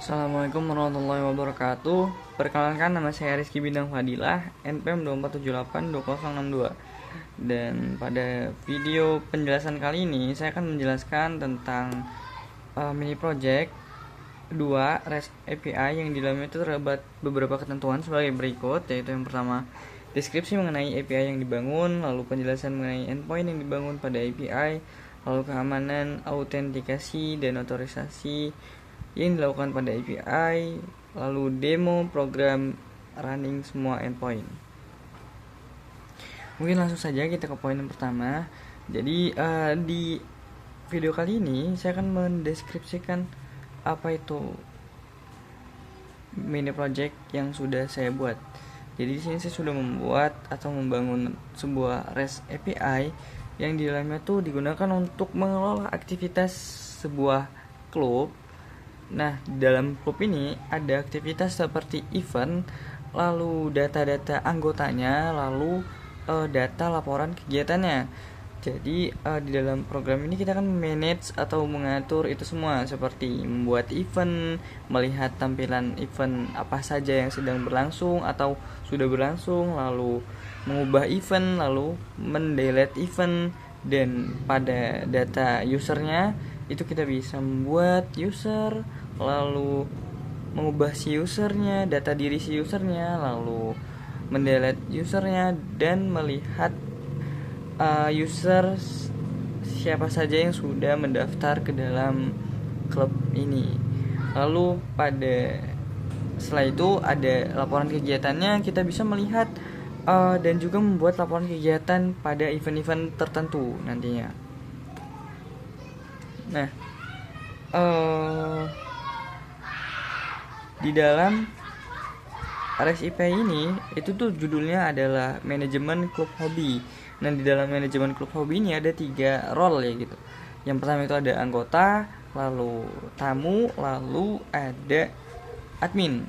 Assalamualaikum warahmatullahi wabarakatuh. Perkenalkan, nama saya Rizky Bintang Fadilah, NPM 24782062. Dan pada video penjelasan kali ini saya akan menjelaskan tentang mini project 2 REST API yang di dalamnya itu terdapat beberapa ketentuan sebagai berikut, yaitu yang pertama, deskripsi mengenai API yang dibangun, lalu penjelasan mengenai endpoint yang dibangun pada API, lalu keamanan, autentikasi, dan otorisasi yang dilakukan pada API, lalu demo program running semua endpoint. Mungkin langsung saja kita ke poin yang pertama. Jadi di video kali ini saya akan mendeskripsikan apa itu mini project yang sudah saya buat. Jadi di sini saya sudah membuat atau membangun sebuah REST API yang di dalamnya tuh digunakan untuk mengelola aktivitas sebuah klub. Nah, di dalam klub ini ada aktivitas seperti event, lalu data-data anggotanya, lalu data laporan kegiatannya. Jadi di dalam program ini kita akan manage atau mengatur itu semua, seperti membuat event, melihat tampilan event apa saja yang sedang berlangsung atau sudah berlangsung, lalu mengubah event, lalu mendelete event, dan pada data usernya itu kita bisa membuat user, lalu mengubah si usernya, data diri si usernya, lalu mendelete usernya, dan melihat user siapa saja yang sudah mendaftar ke dalam klub ini. Lalu setelah itu ada laporan kegiatannya, kita bisa melihat dan juga membuat laporan kegiatan pada event-event tertentu nantinya. Nah, di dalam REST API ini itu tuh judulnya adalah manajemen klub hobi. Nah, di dalam manajemen klub hobi ini ada 3 role ya gitu. Yang pertama itu ada anggota, lalu tamu, lalu ada admin.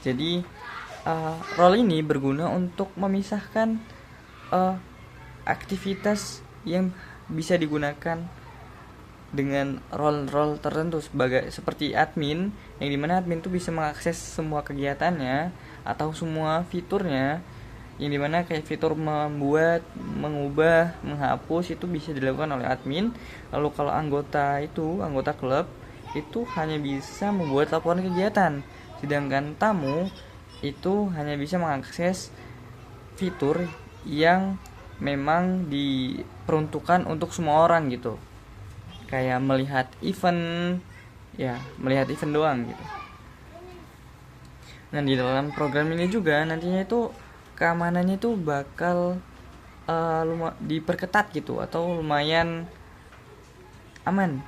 Jadi role ini berguna untuk memisahkan aktivitas yang bisa digunakan dengan role tertentu seperti admin, yang dimana admin itu bisa mengakses semua kegiatannya atau semua fiturnya, yang dimana kayak fitur membuat, mengubah, menghapus itu bisa dilakukan oleh admin. Lalu kalau anggota klub itu hanya bisa membuat laporan kegiatan, sedangkan tamu itu hanya bisa mengakses fitur yang memang diperuntukkan untuk semua orang gitu, kayak melihat event doang gitu. Nah, di dalam program ini juga nantinya itu keamanannya itu bakal diperketat gitu, atau lumayan aman,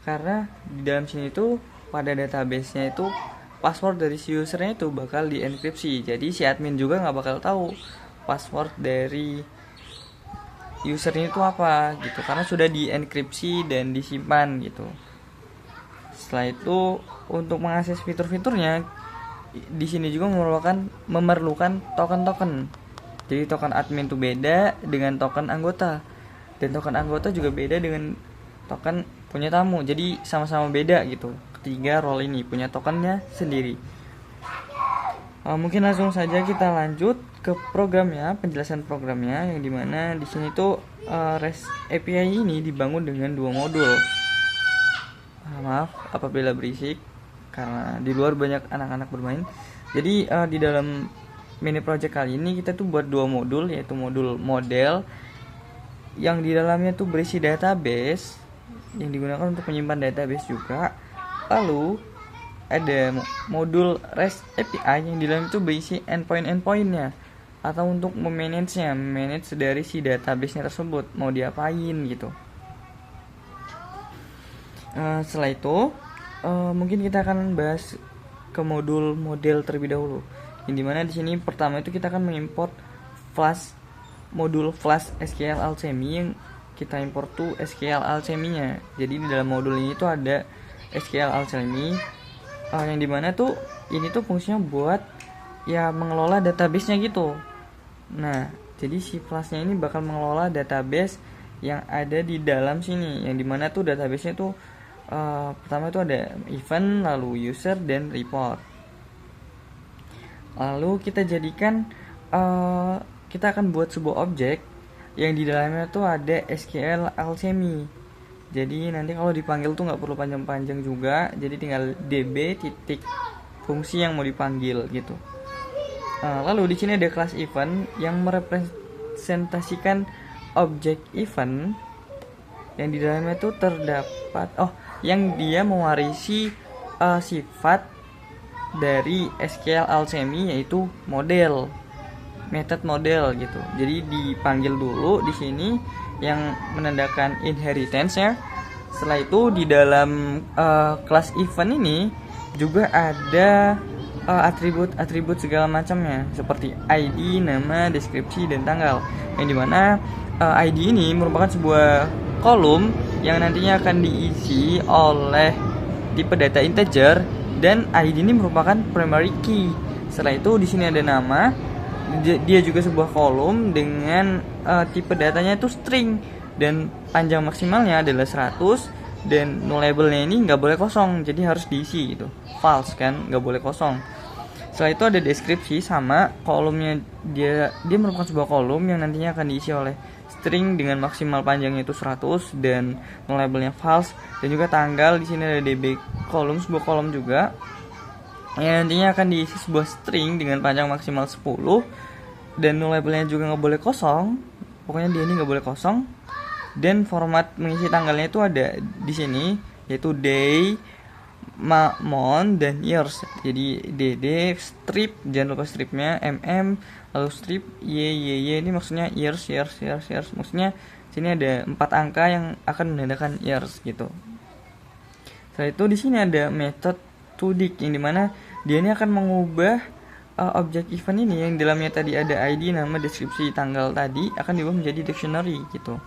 karena di dalam sini itu pada database-nya itu password dari si usernya itu bakal dienkripsi. Jadi si admin juga nggak bakal tahu password dari usernya itu apa gitu, karena sudah dienkripsi dan disimpan gitu. Setelah itu untuk mengakses fitur-fiturnya di sini juga memerlukan token. Jadi token admin itu beda dengan token anggota, dan token anggota juga beda dengan token punya tamu. Jadi sama-sama beda gitu. Ketiga role ini punya tokennya sendiri. Mungkin langsung saja kita lanjut ke programnya, penjelasan programnya, yang dimana di sini tuh REST API ini dibangun dengan 2 modul. Maaf apabila berisik, karena di luar banyak anak-anak bermain. Jadi di dalam mini project kali ini kita tuh buat 2 modul, yaitu modul model yang di dalamnya tuh berisi database yang digunakan untuk menyimpan database juga. Lalu ada modul REST API yang di dalam itu berisi endpoint-endpointnya, atau untuk manage dari si database-nya tersebut mau diapain gitu. Setelah itu mungkin kita akan bahas ke modul model terlebih dahulu, yang dimana di sini pertama itu kita akan mengimport modul Flask SQL Alchemy, yang kita import tuh SQL Alchemy-nya. Jadi di dalam modul ini tuh ada SQL Alchemy, yang dimana tuh ini tuh fungsinya buat ya mengelola database-nya gitu. Nah, jadi si Flask-nya ini bakal mengelola database yang ada di dalam sini, yang dimana tuh database-nya tuh Pertama itu ada event, lalu user, dan report. Lalu kita jadikan kita akan buat sebuah objek yang di dalamnya tuh ada SQL Alchemy. Jadi nanti kalau dipanggil tuh nggak perlu panjang-panjang juga, jadi tinggal db titik fungsi yang mau dipanggil gitu. Lalu di sini ada kelas event yang merepresentasikan objek event yang di dalamnya tuh terdapat yang dia mewarisi sifat dari SQL Alchemy, yaitu model, method model gitu. Jadi dipanggil dulu di sini yang menandakan inheritance ya. Setelah itu di dalam kelas event ini juga ada atribut-atribut segala macamnya seperti ID, nama, deskripsi, dan tanggal. Yang dimana ID ini merupakan sebuah kolom yang nantinya akan diisi oleh tipe data integer, dan ID ini merupakan primary key. Setelah itu di sini ada nama, dia juga sebuah kolom dengan tipe datanya itu string, dan panjang maksimalnya adalah 100, dan nullable-nya ini nggak boleh kosong, jadi harus diisi gitu, false kan, nggak boleh kosong. Setelah itu ada deskripsi, sama kolomnya dia merupakan sebuah kolom yang nantinya akan diisi oleh string dengan maksimal panjangnya itu 100 dan nullable-nya false, dan juga tanggal. Di sini ada db kolom, sebuah kolom juga yang nantinya akan diisi sebuah string dengan panjang maksimal 10 dan nullable-nya juga nggak boleh kosong. Pokoknya dia ini nggak boleh kosong. Dan format mengisi tanggalnya itu ada di sini, yaitu day, month, dan years. Jadi dd, strip, jangan lupa stripnya, lalu strip y ini maksudnya years. Maksudnya sini ada 4 angka yang akan menandakan years gitu. Setelah itu di sini ada method toDict, yang dimana dia ini akan mengubah objek event ini yang dalamnya tadi ada ID, nama, deskripsi, tanggal tadi akan diubah menjadi dictionary gitu.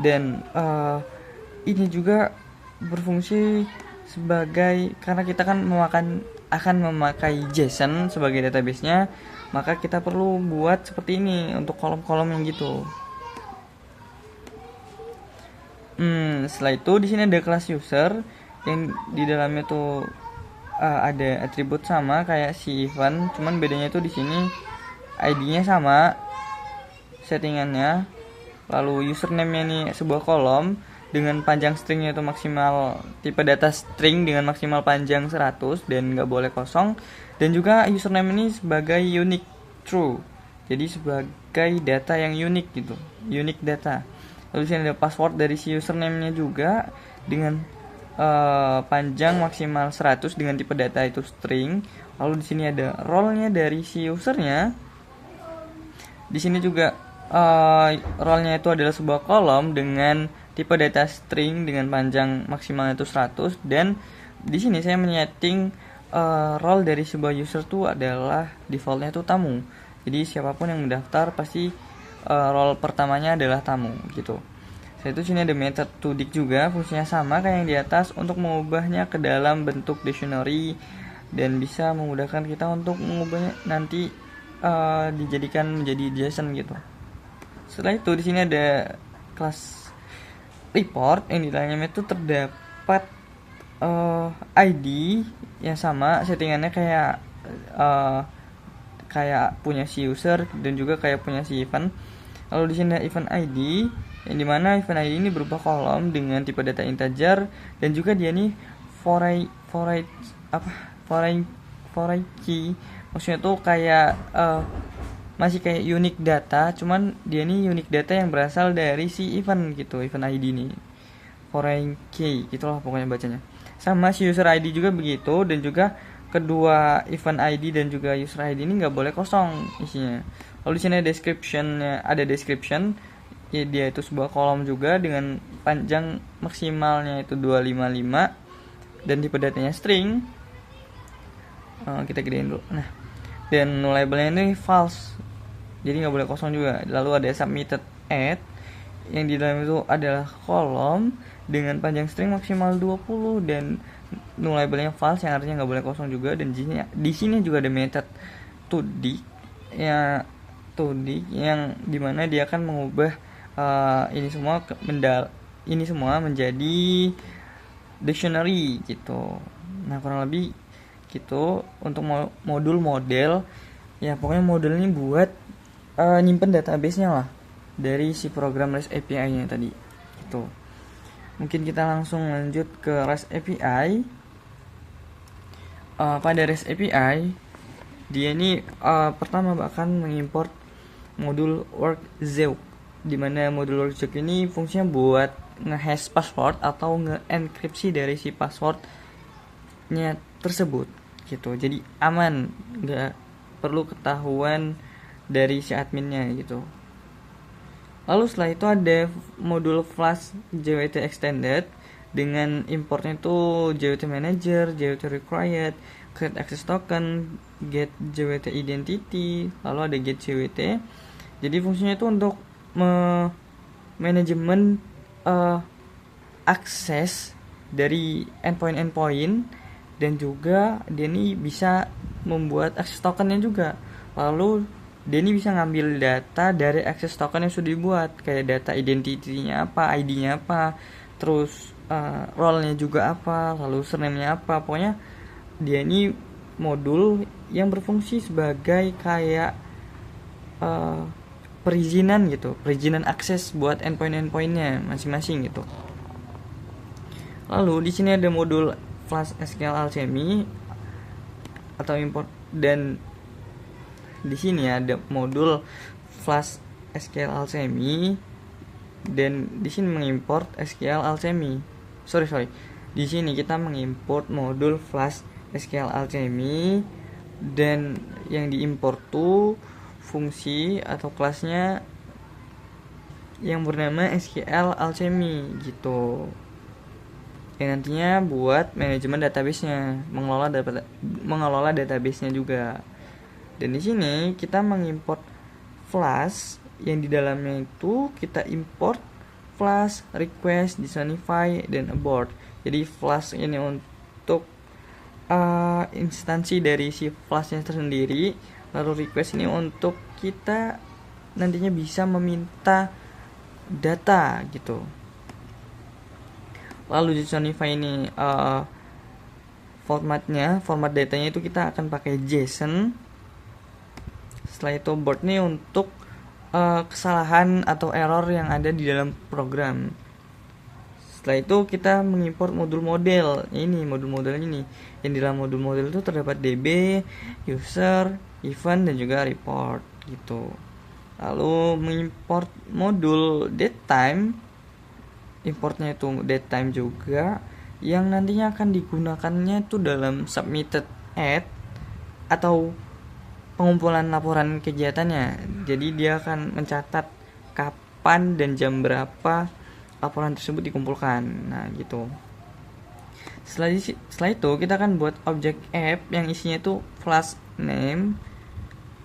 Dan ini juga berfungsi sebagai, karena kita kan akan memakai JSON sebagai database-nya, maka kita perlu buat seperti ini untuk kolom-kolom yang gitu. Setelah itu di sini ada kelas user yang di dalamnya tuh ada atribut sama kayak si event, cuman bedanya tuh di sini ID-nya sama settingannya. Lalu username-nya nih sebuah kolom dengan panjang stringnya itu maksimal, tipe data string dengan maksimal panjang 100 dan nggak boleh kosong. Dan juga username ini sebagai unique true, jadi sebagai data yang unik gitu, unique data. Lalu sini ada password dari si username-nya juga dengan panjang maksimal 100 dengan tipe data itu string. Lalu di sini ada role-nya dari si usernya. Di sini juga role-nya itu adalah sebuah kolom dengan tipe data string dengan panjang maksimalnya itu 100, dan di sini saya menyeting role dari sebuah user itu adalah defaultnya itu tamu. Jadi siapapun yang mendaftar pasti role pertamanya adalah tamu gitu. Setelah itu sini ada method toDict juga, fungsinya sama kayak yang di atas untuk mengubahnya ke dalam bentuk dictionary, dan bisa memudahkan kita untuk mengubahnya nanti dijadikan menjadi JSON gitu. Setelah itu di sini ada kelas report yang di dalamnya itu terdapat ID yang sama, settingannya kayak punya si user dan juga kayak punya si event. Lalu di sini ada event ID, yang dimana event ID ini berupa kolom dengan tipe data integer, dan juga dia nih foreign key, maksudnya tuh kayak masih kayak unique data, cuman dia nih unique data yang berasal dari si event gitu, event ID ini foreign key gitulah pokoknya bacanya. Sama si user ID juga begitu, dan juga kedua event ID dan juga user ID ini nggak boleh kosong isinya. Lalu di sini ada description, ya dia itu sebuah kolom juga dengan panjang maksimalnya itu 255 dan tipe datanya string. Kita gedein dulu. Nah, dan nullable-nya ini false, jadi nggak boleh kosong juga. Lalu ada submitted add yang di dalam itu adalah kolom dengan panjang string maksimal 20 dan nullable-nya false yang artinya nggak boleh kosong juga. Dan di sini juga ada method toDict yang dimana dia akan mengubah ini semua ini semua menjadi dictionary gitu. Nah, kurang lebih gitu untuk modul model. Ya, pokoknya model ini buat nyimpen database-nya lah dari si program REST API-nya tadi. Gitu. Mungkin kita langsung lanjut ke REST API. Pada REST API, dia ini pertama akan mengimport modul workzeup, dimana modul workzeup ini fungsinya buat ngehash password atau nge-enkripsi dari si passwordnya tersebut gitu. Jadi aman, nggak perlu ketahuan dari si adminnya gitu. Lalu setelah itu ada modul Flash JWT Extended dengan importnya itu JWT Manager, JWT Required, Create Access Token, Get JWT Identity, lalu ada Get JWT. Jadi fungsinya itu untuk manajemen akses dari endpoint dan juga dia ini bisa membuat access tokennya juga. Lalu dia ini bisa ngambil data dari access token yang sudah dibuat, kayak data identity-nya apa, ID-nya apa, terus role-nya juga apa, lalu surname-nya apa. Pokoknya dia ini modul yang berfungsi sebagai kayak perizinan gitu, perizinan akses buat endpoint-endpointnya masing-masing gitu. Lalu di sini ada modul Flash SQL Alchemy atau import, dan di sini ada modul Flash SQL Alchemy, dan di sini mengimport SQL Alchemy. Sorry. Di sini kita mengimport modul Flash SQL Alchemy, dan yang diimport tuh fungsi atau kelasnya yang bernama SQL Alchemy gitu. Yang nantinya buat manajemen database-nya, mengelola database-nya juga. Dan di sini kita mengimport Flash yang di dalamnya itu kita import Flash, request, disavify, dan abort. Jadi Flash ini untuk instansi dari si Flash-nya tersendiri, lalu request ini untuk kita nantinya bisa meminta data gitu. Lalu disavify ini format datanya itu kita akan pakai JSON. Setelah itu abort nih untuk kesalahan atau error yang ada di dalam program. Setelah itu kita mengimport modul-model ini. Yang di dalam modul-model itu terdapat DB, user, event, dan juga report gitu. Lalu mengimport modul datetime, importnya itu datetime juga, yang nantinya akan digunakannya itu dalam submitted add atau pengumpulan laporan kegiatannya. Jadi dia akan mencatat kapan dan jam berapa laporan tersebut dikumpulkan. Nah gitu. Setelah itu kita akan buat objek app yang isinya itu Flash name.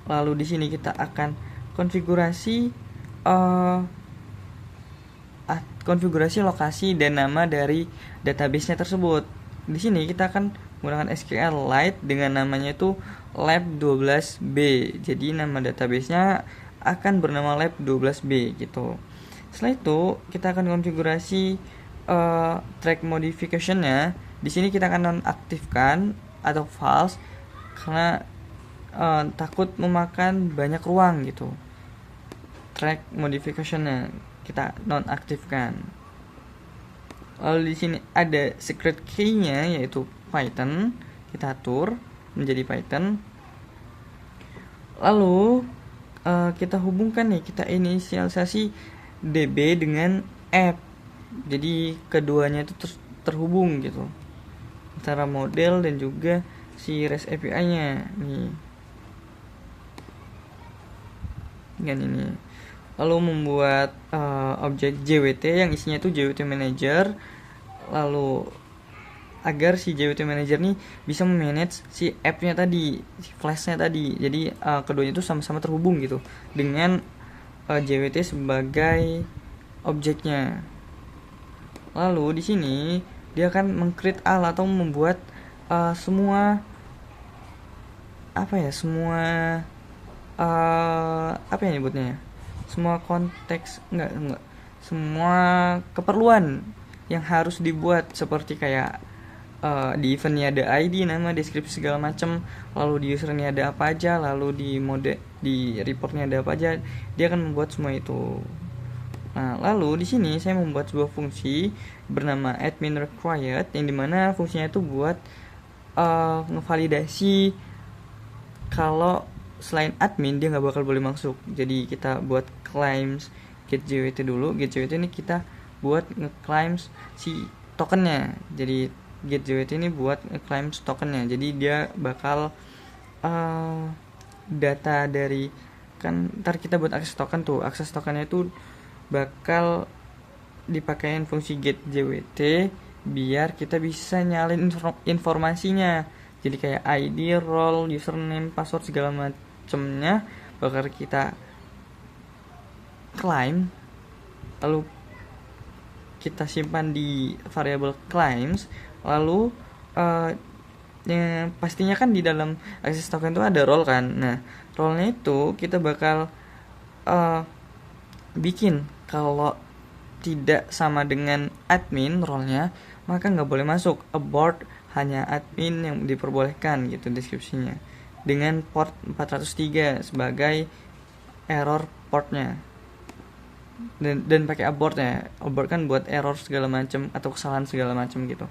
Lalu di sini kita akan konfigurasi lokasi dan nama dari database-nya tersebut. Di sini kita akan menggunakan SQLite dengan namanya itu lab12b. Jadi nama database-nya akan bernama lab12b gitu. Setelah itu kita akan konfigurasi track modification-nya. Di sini kita akan nonaktifkan atau false karena takut memakan banyak ruang gitu. Track modification-nya kita nonaktifkan. Lalu di sini ada secret key-nya yaitu Python, kita atur menjadi Python. Lalu kita hubungkan nih, kita inisialisasi DB dengan app. Jadi keduanya itu terhubung gitu antara model dan juga si REST API-nya nih. Dengan ini. Lalu membuat objek JWT yang isinya itu JWT Manager, lalu agar si JWT Manager nih bisa memanage si app-nya tadi, si Flash-nya tadi. Jadi keduanya itu sama-sama terhubung gitu dengan JWT sebagai objeknya. Lalu di sini dia akan meng-create atau membuat semua apa ya nyebutnya? Semua konteks semua keperluan yang harus dibuat, seperti kayak di eventnya ada ID, nama, deskripsi segala macam, lalu di usernya ada apa aja, lalu di mode di reportnya ada apa aja, dia akan membuat semua itu. Nah, lalu di sini saya membuat sebuah fungsi bernama admin required, yang dimana fungsinya itu buat ngevalidasi kalau selain admin dia nggak bakal boleh masuk. Jadi kita buat claims get JWT dulu. Get JWT ini kita buat nge-claims si tokennya. Jadi get JWT ini buat nge-claims tokennya. Jadi dia bakal data dari, kan ntar kita buat akses token tuh, akses tokennya itu bakal dipakein fungsi get JWT biar kita bisa nyalin informasinya. Jadi kayak ID, role, username, password segala macemnya bakal kita claim, lalu kita simpan di variable claims. Lalu yang pastinya kan di dalam access token itu ada role kan. Nah, role-nya itu kita bakal bikin kalau tidak sama dengan admin role-nya, maka nggak boleh masuk. Abort, hanya admin yang diperbolehkan gitu deskripsinya, dengan port 403 sebagai error portnya, dan pakai abort ya. Abort kan buat error segala macam atau kesalahan segala macam gitu.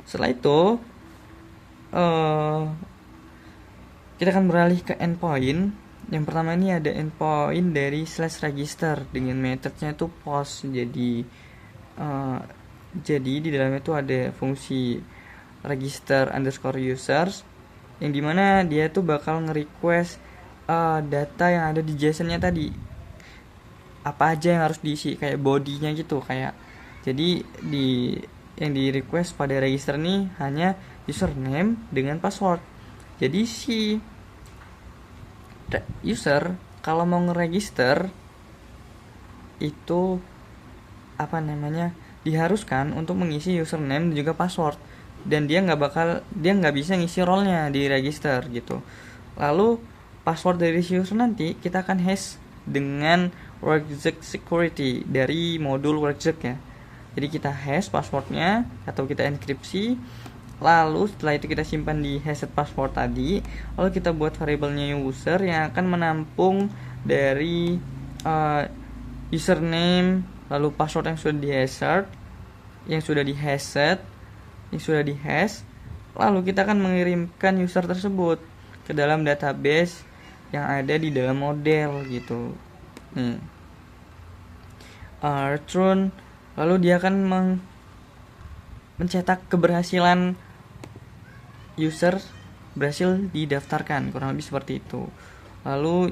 Setelah itu kita akan beralih ke endpoint. Yang pertama ini ada endpoint dari /register dengan metodenya itu post. Jadi di dalamnya itu ada fungsi register underscore users, yang dimana dia tuh bakal nge-request data yang ada di JSON-nya tadi, apa aja yang harus diisi, kayak body-nya gitu. Kayak jadi yang di request pada register nih hanya username dengan password. Jadi si user kalau mau ngeregister itu diharuskan untuk mengisi username dan juga password, dan dia nggak bisa ngisi role-nya di register gitu. Lalu password dari si user nanti kita akan hash dengan Workzec security dari modul Workzec ya. Jadi kita hash passwordnya atau kita enkripsi. Lalu setelah itu kita simpan di hashed password tadi. Lalu kita buat variabelnya user yang akan menampung dari username, lalu password yang sudah di hash. Lalu kita akan mengirimkan user tersebut ke dalam database yang ada di dalam model gitu. Return, lalu dia akan mencetak keberhasilan user berhasil didaftarkan, kurang lebih seperti itu. Lalu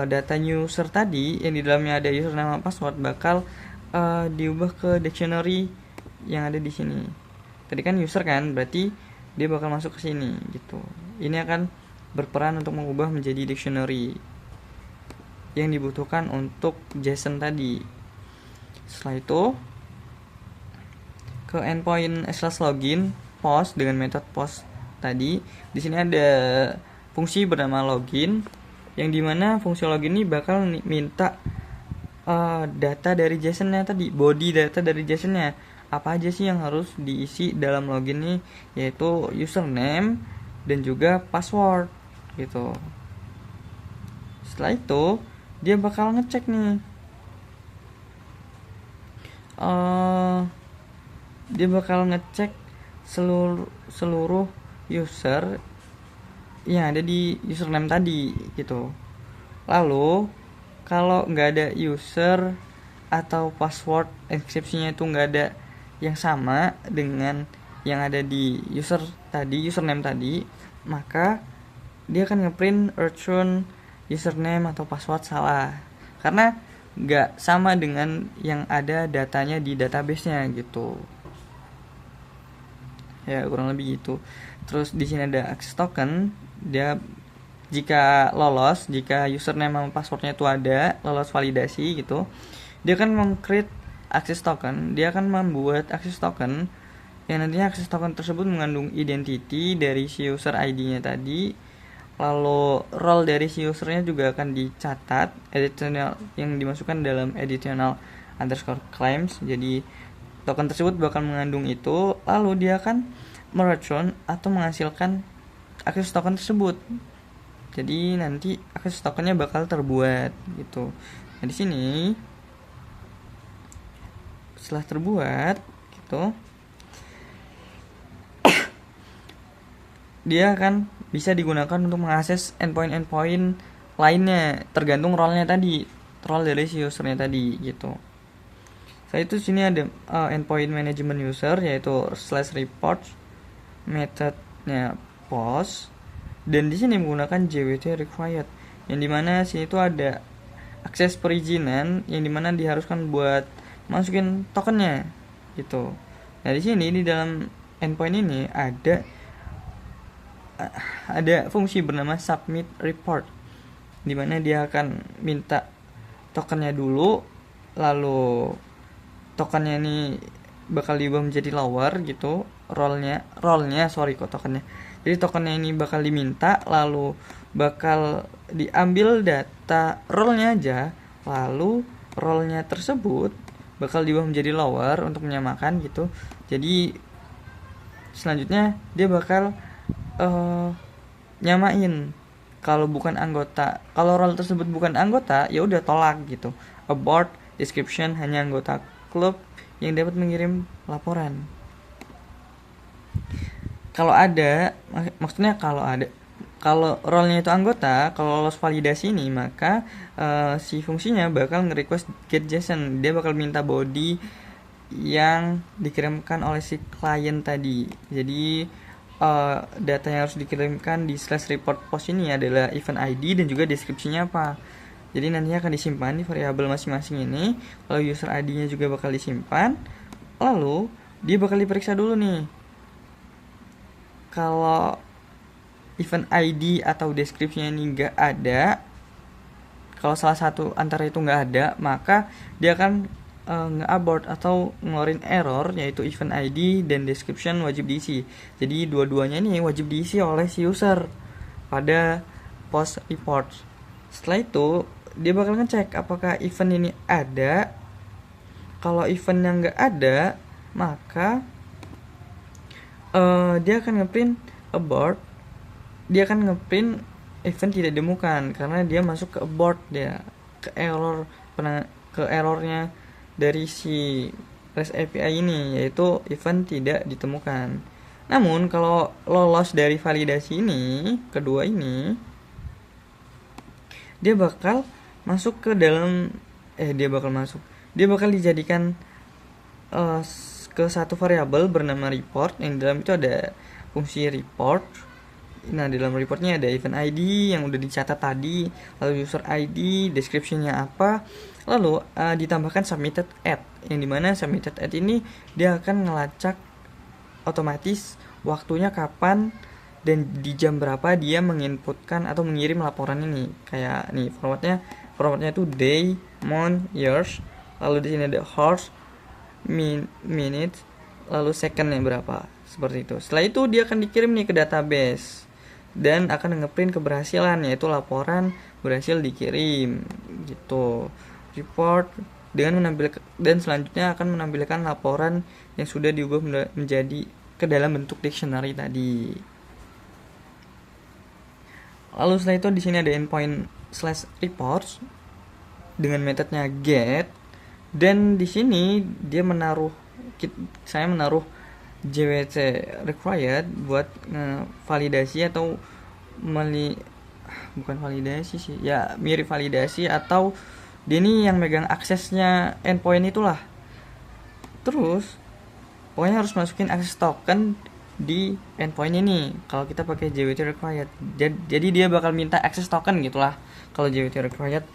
data user tadi yang di dalamnya ada username dan password bakal diubah ke dictionary yang ada di sini. Tadi kan user kan, berarti dia bakal masuk ke sini gitu. Ini akan berperan untuk mengubah menjadi dictionary yang dibutuhkan untuk JSON tadi. Setelah itu ke endpoint /login post dengan metode post tadi. Di sini ada fungsi bernama login, yang dimana fungsi login ini bakal minta data dari JSON-nya tadi, body data dari JSON-nya. Apa aja sih yang harus diisi dalam login ini, yaitu username dan juga password gitu. Setelah itu dia bakal ngecek nih, dia bakal ngecek seluruh user yang ada di username tadi gitu. Lalu kalau nggak ada user atau password enkripsinya itu nggak ada yang sama dengan yang ada di username tadi, maka dia akan ngeprint return username atau password salah karena nggak sama dengan yang ada datanya di database-nya gitu. Ya kurang lebih gitu. Terus di sini ada access token. Dia jika username sama passwordnya itu ada, lolos validasi gitu, dia akan meng-create access token. Dia akan membuat access token yang nantinya access token tersebut mengandung identity dari si user ID-nya tadi. Lalu role dari si usernya juga akan dicatat, additional yang dimasukkan dalam additional underscore claims. Jadi token tersebut bakal mengandung itu, lalu dia akan mereturn atau menghasilkan akses token tersebut. Jadi nanti akses tokennya bakal terbuat gitu. Nah di sini setelah terbuat gitu, dia akan bisa digunakan untuk mengakses endpoint lainnya tergantung role-nya tadi, role dari si usernya tadi gitu. Setelah itu sini ada endpoint management user, yaitu /report, methodnya post, dan di sini menggunakan JWT required, yang dimana sini tuh ada akses perizinan yang dimana diharuskan buat masukin tokennya gitu. Nah di sini di dalam endpoint ini ada fungsi bernama submit report, dimana dia akan minta tokennya dulu, lalu tokennya ini bakal diubah menjadi lower gitu, rollnya tokennya. Jadi tokennya ini bakal diminta, lalu bakal diambil data rollnya aja, lalu rollnya tersebut bakal diubah menjadi lower untuk menyamakan gitu. Jadi selanjutnya dia bakal nyamain kalau bukan anggota. Kalau role tersebut bukan anggota, ya udah tolak gitu. Abort, description hanya anggota klub yang dapat mengirim laporan. Kalau ada, maksudnya kalau role-nya itu anggota, kalau lolos validasi ini, maka si fungsinya bakal nge-request get JSON. Dia bakal minta body yang dikirimkan oleh si klien tadi. Jadi data yang harus dikirimkan di /report post ini adalah event ID dan juga deskripsinya apa. Jadi nantinya akan disimpan di variabel masing-masing ini. Lalu user ID-nya juga bakal disimpan. Lalu dia bakal diperiksa dulu nih. Kalau event ID atau deskripsinya ini nggak ada, kalau salah satu antara itu nggak ada, maka dia akan nge-abort atau ngeluarin error, yaitu event ID dan description wajib diisi. Jadi dua-duanya ini wajib diisi oleh si user pada post report. Setelah itu dia bakal ngecek apakah event ini ada. Kalau event yang nggak ada, maka dia akan ngeprint abort. Dia akan ngeprint event tidak ditemukan karena dia masuk ke abort, dia ke errornya dari si REST API ini, yaitu event tidak ditemukan. Namun kalau lolos dari validasi ini, kedua ini, dia bakal masuk ke dalam dia bakal dijadikan ke satu variabel bernama report, yang dalam itu ada fungsi report. Nah di dalam reportnya ada event ID yang udah dicatat tadi, lalu user ID, descriptionnya apa, lalu ditambahkan submitted at, yang dimana submitted at ini dia akan ngelacak otomatis waktunya kapan dan di jam berapa dia menginputkan atau mengirim laporan ini. Kayak nih formatnya itu day, month, years, lalu di sini ada hours, minutes, lalu secondnya berapa, seperti itu. Setelah itu dia akan dikirim nih ke database dan akan ngeprint keberhasilan, yaitu laporan berhasil dikirim gitu. Report dengan menampilkan, dan selanjutnya akan menampilkan laporan yang sudah diubah menjadi ke dalam bentuk dictionary tadi. Lalu setelah itu di sini ada endpoint /reports dengan metodnya get, dan di sini dia saya menaruh JWT required buat validasi atau bukan validasi sih, ya mirip validasi, atau dia ini yang megang aksesnya endpoint itulah. Terus pokoknya harus masukin akses token di endpoint ini kalau kita pakai JWT required. Jadi dia bakal minta akses token gitulah kalau JWT required.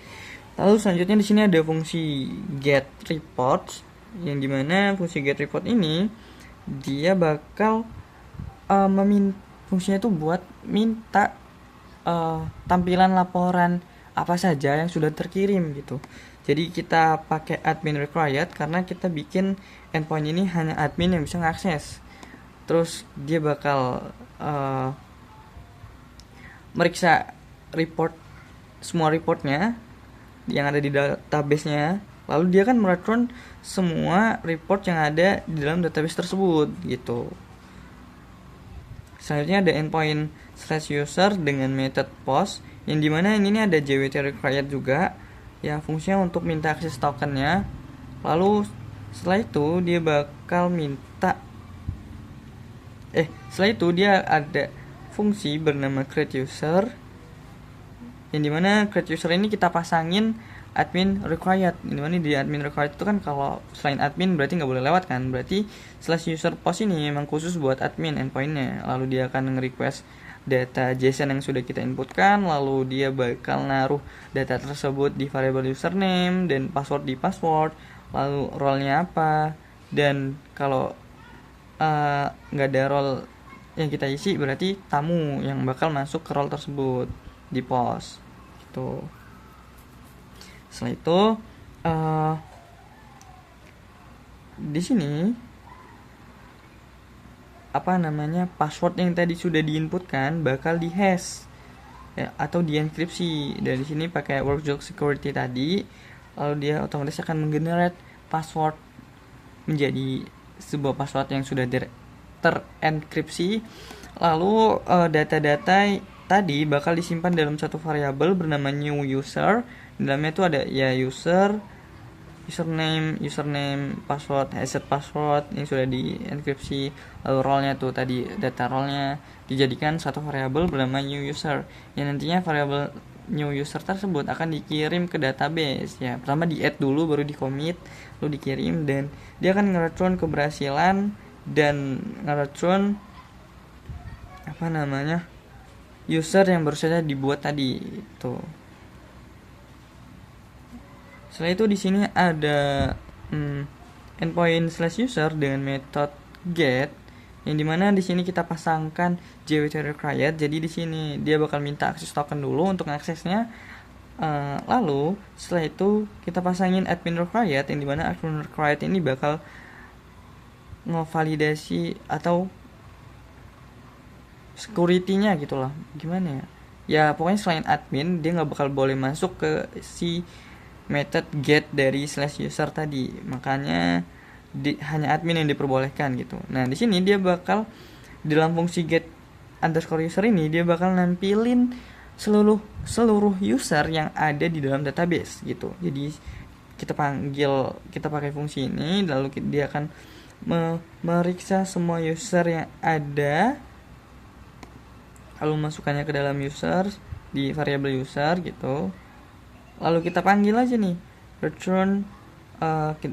Lalu selanjutnya di sini ada fungsi get reports, yang dimana fungsi get report ini dia bakal fungsinya itu buat minta tampilan laporan apa saja yang sudah terkirim gitu. Jadi kita pakai admin required karena kita bikin endpoint ini hanya admin yang bisa mengakses. Terus dia bakal meriksa semua reportnya yang ada di database-nya Lalu dia kan mereturn semua report yang ada di dalam database tersebut gitu. Selanjutnya ada endpoint /user dengan method post, yang dimana ini ada JWT required juga, ya fungsinya untuk minta akses tokennya. Lalu setelah itu dia bakal minta setelah itu dia ada fungsi bernama create user, yang dimana create user ini kita pasangin admin required. Dimana di admin required itu kan kalau selain admin berarti nggak boleh lewat kan, berarti /user post ini memang khusus buat admin endpointnya. Lalu dia akan nge-request data JSON yang sudah kita inputkan, lalu dia bakal naruh data tersebut di variable username dan password di password, lalu role-nya apa, dan kalau nggak ada role yang kita isi berarti tamu yang bakal masuk ke role tersebut di post gitu. Setelah itu di sini password yang tadi sudah diinputkan bakal dihash ya, atau dienkripsi. Dari sini pakai workjob security tadi, lalu dia otomatis akan menggenerate password menjadi sebuah password yang sudah terenkripsi. Lalu data-data tadi bakal disimpan dalam satu variabel bernama new user. Di dalamnya itu ada ya username, password, asset password yang sudah dienkripsi. Lalu role-nya tuh tadi data role-nya dijadikan satu variabel bernama new user, yang nantinya variabel new user tersebut akan dikirim ke database ya. Pertama di add dulu, baru di commit, lalu dikirim, dan dia akan nge-return keberhasilan dan nge-return user yang baru saja dibuat tadi itu. Setelah itu di sini ada endpoint /user dengan method get, yang dimana di sini kita pasangkan JWT required. Jadi di sini dia bakal minta akses token dulu untuk aksesnya. Lalu setelah itu kita pasangin admin required, yang dimana admin required ini bakal ngevalidasi atau security-nya gitulah, gimana ya. Ya pokoknya selain admin dia nggak bakal boleh masuk ke si method get dari /user tadi. Makanya hanya admin yang diperbolehkan gitu. Nah di sini dia bakal dalam fungsi get underscore user ini dia bakal nampilin seluruh user yang ada di dalam database gitu. Jadi kita pakai fungsi ini, lalu dia akan meriksa semua user yang ada, lalu masukkannya ke dalam user di variable user gitu. Lalu kita panggil aja nih return,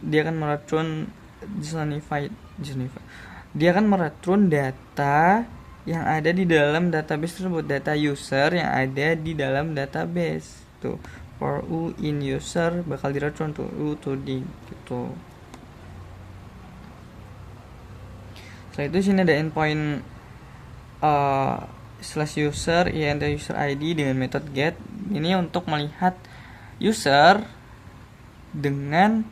dia akan mereturn dia akan mereturn data yang ada di dalam database tersebut, data user yang ada di dalam database tuh. For u in user bakal direturn tuh u to d gitu. Setelah itu sini ada endpoint /user enter user ID dengan method get. Ini untuk melihat user dengan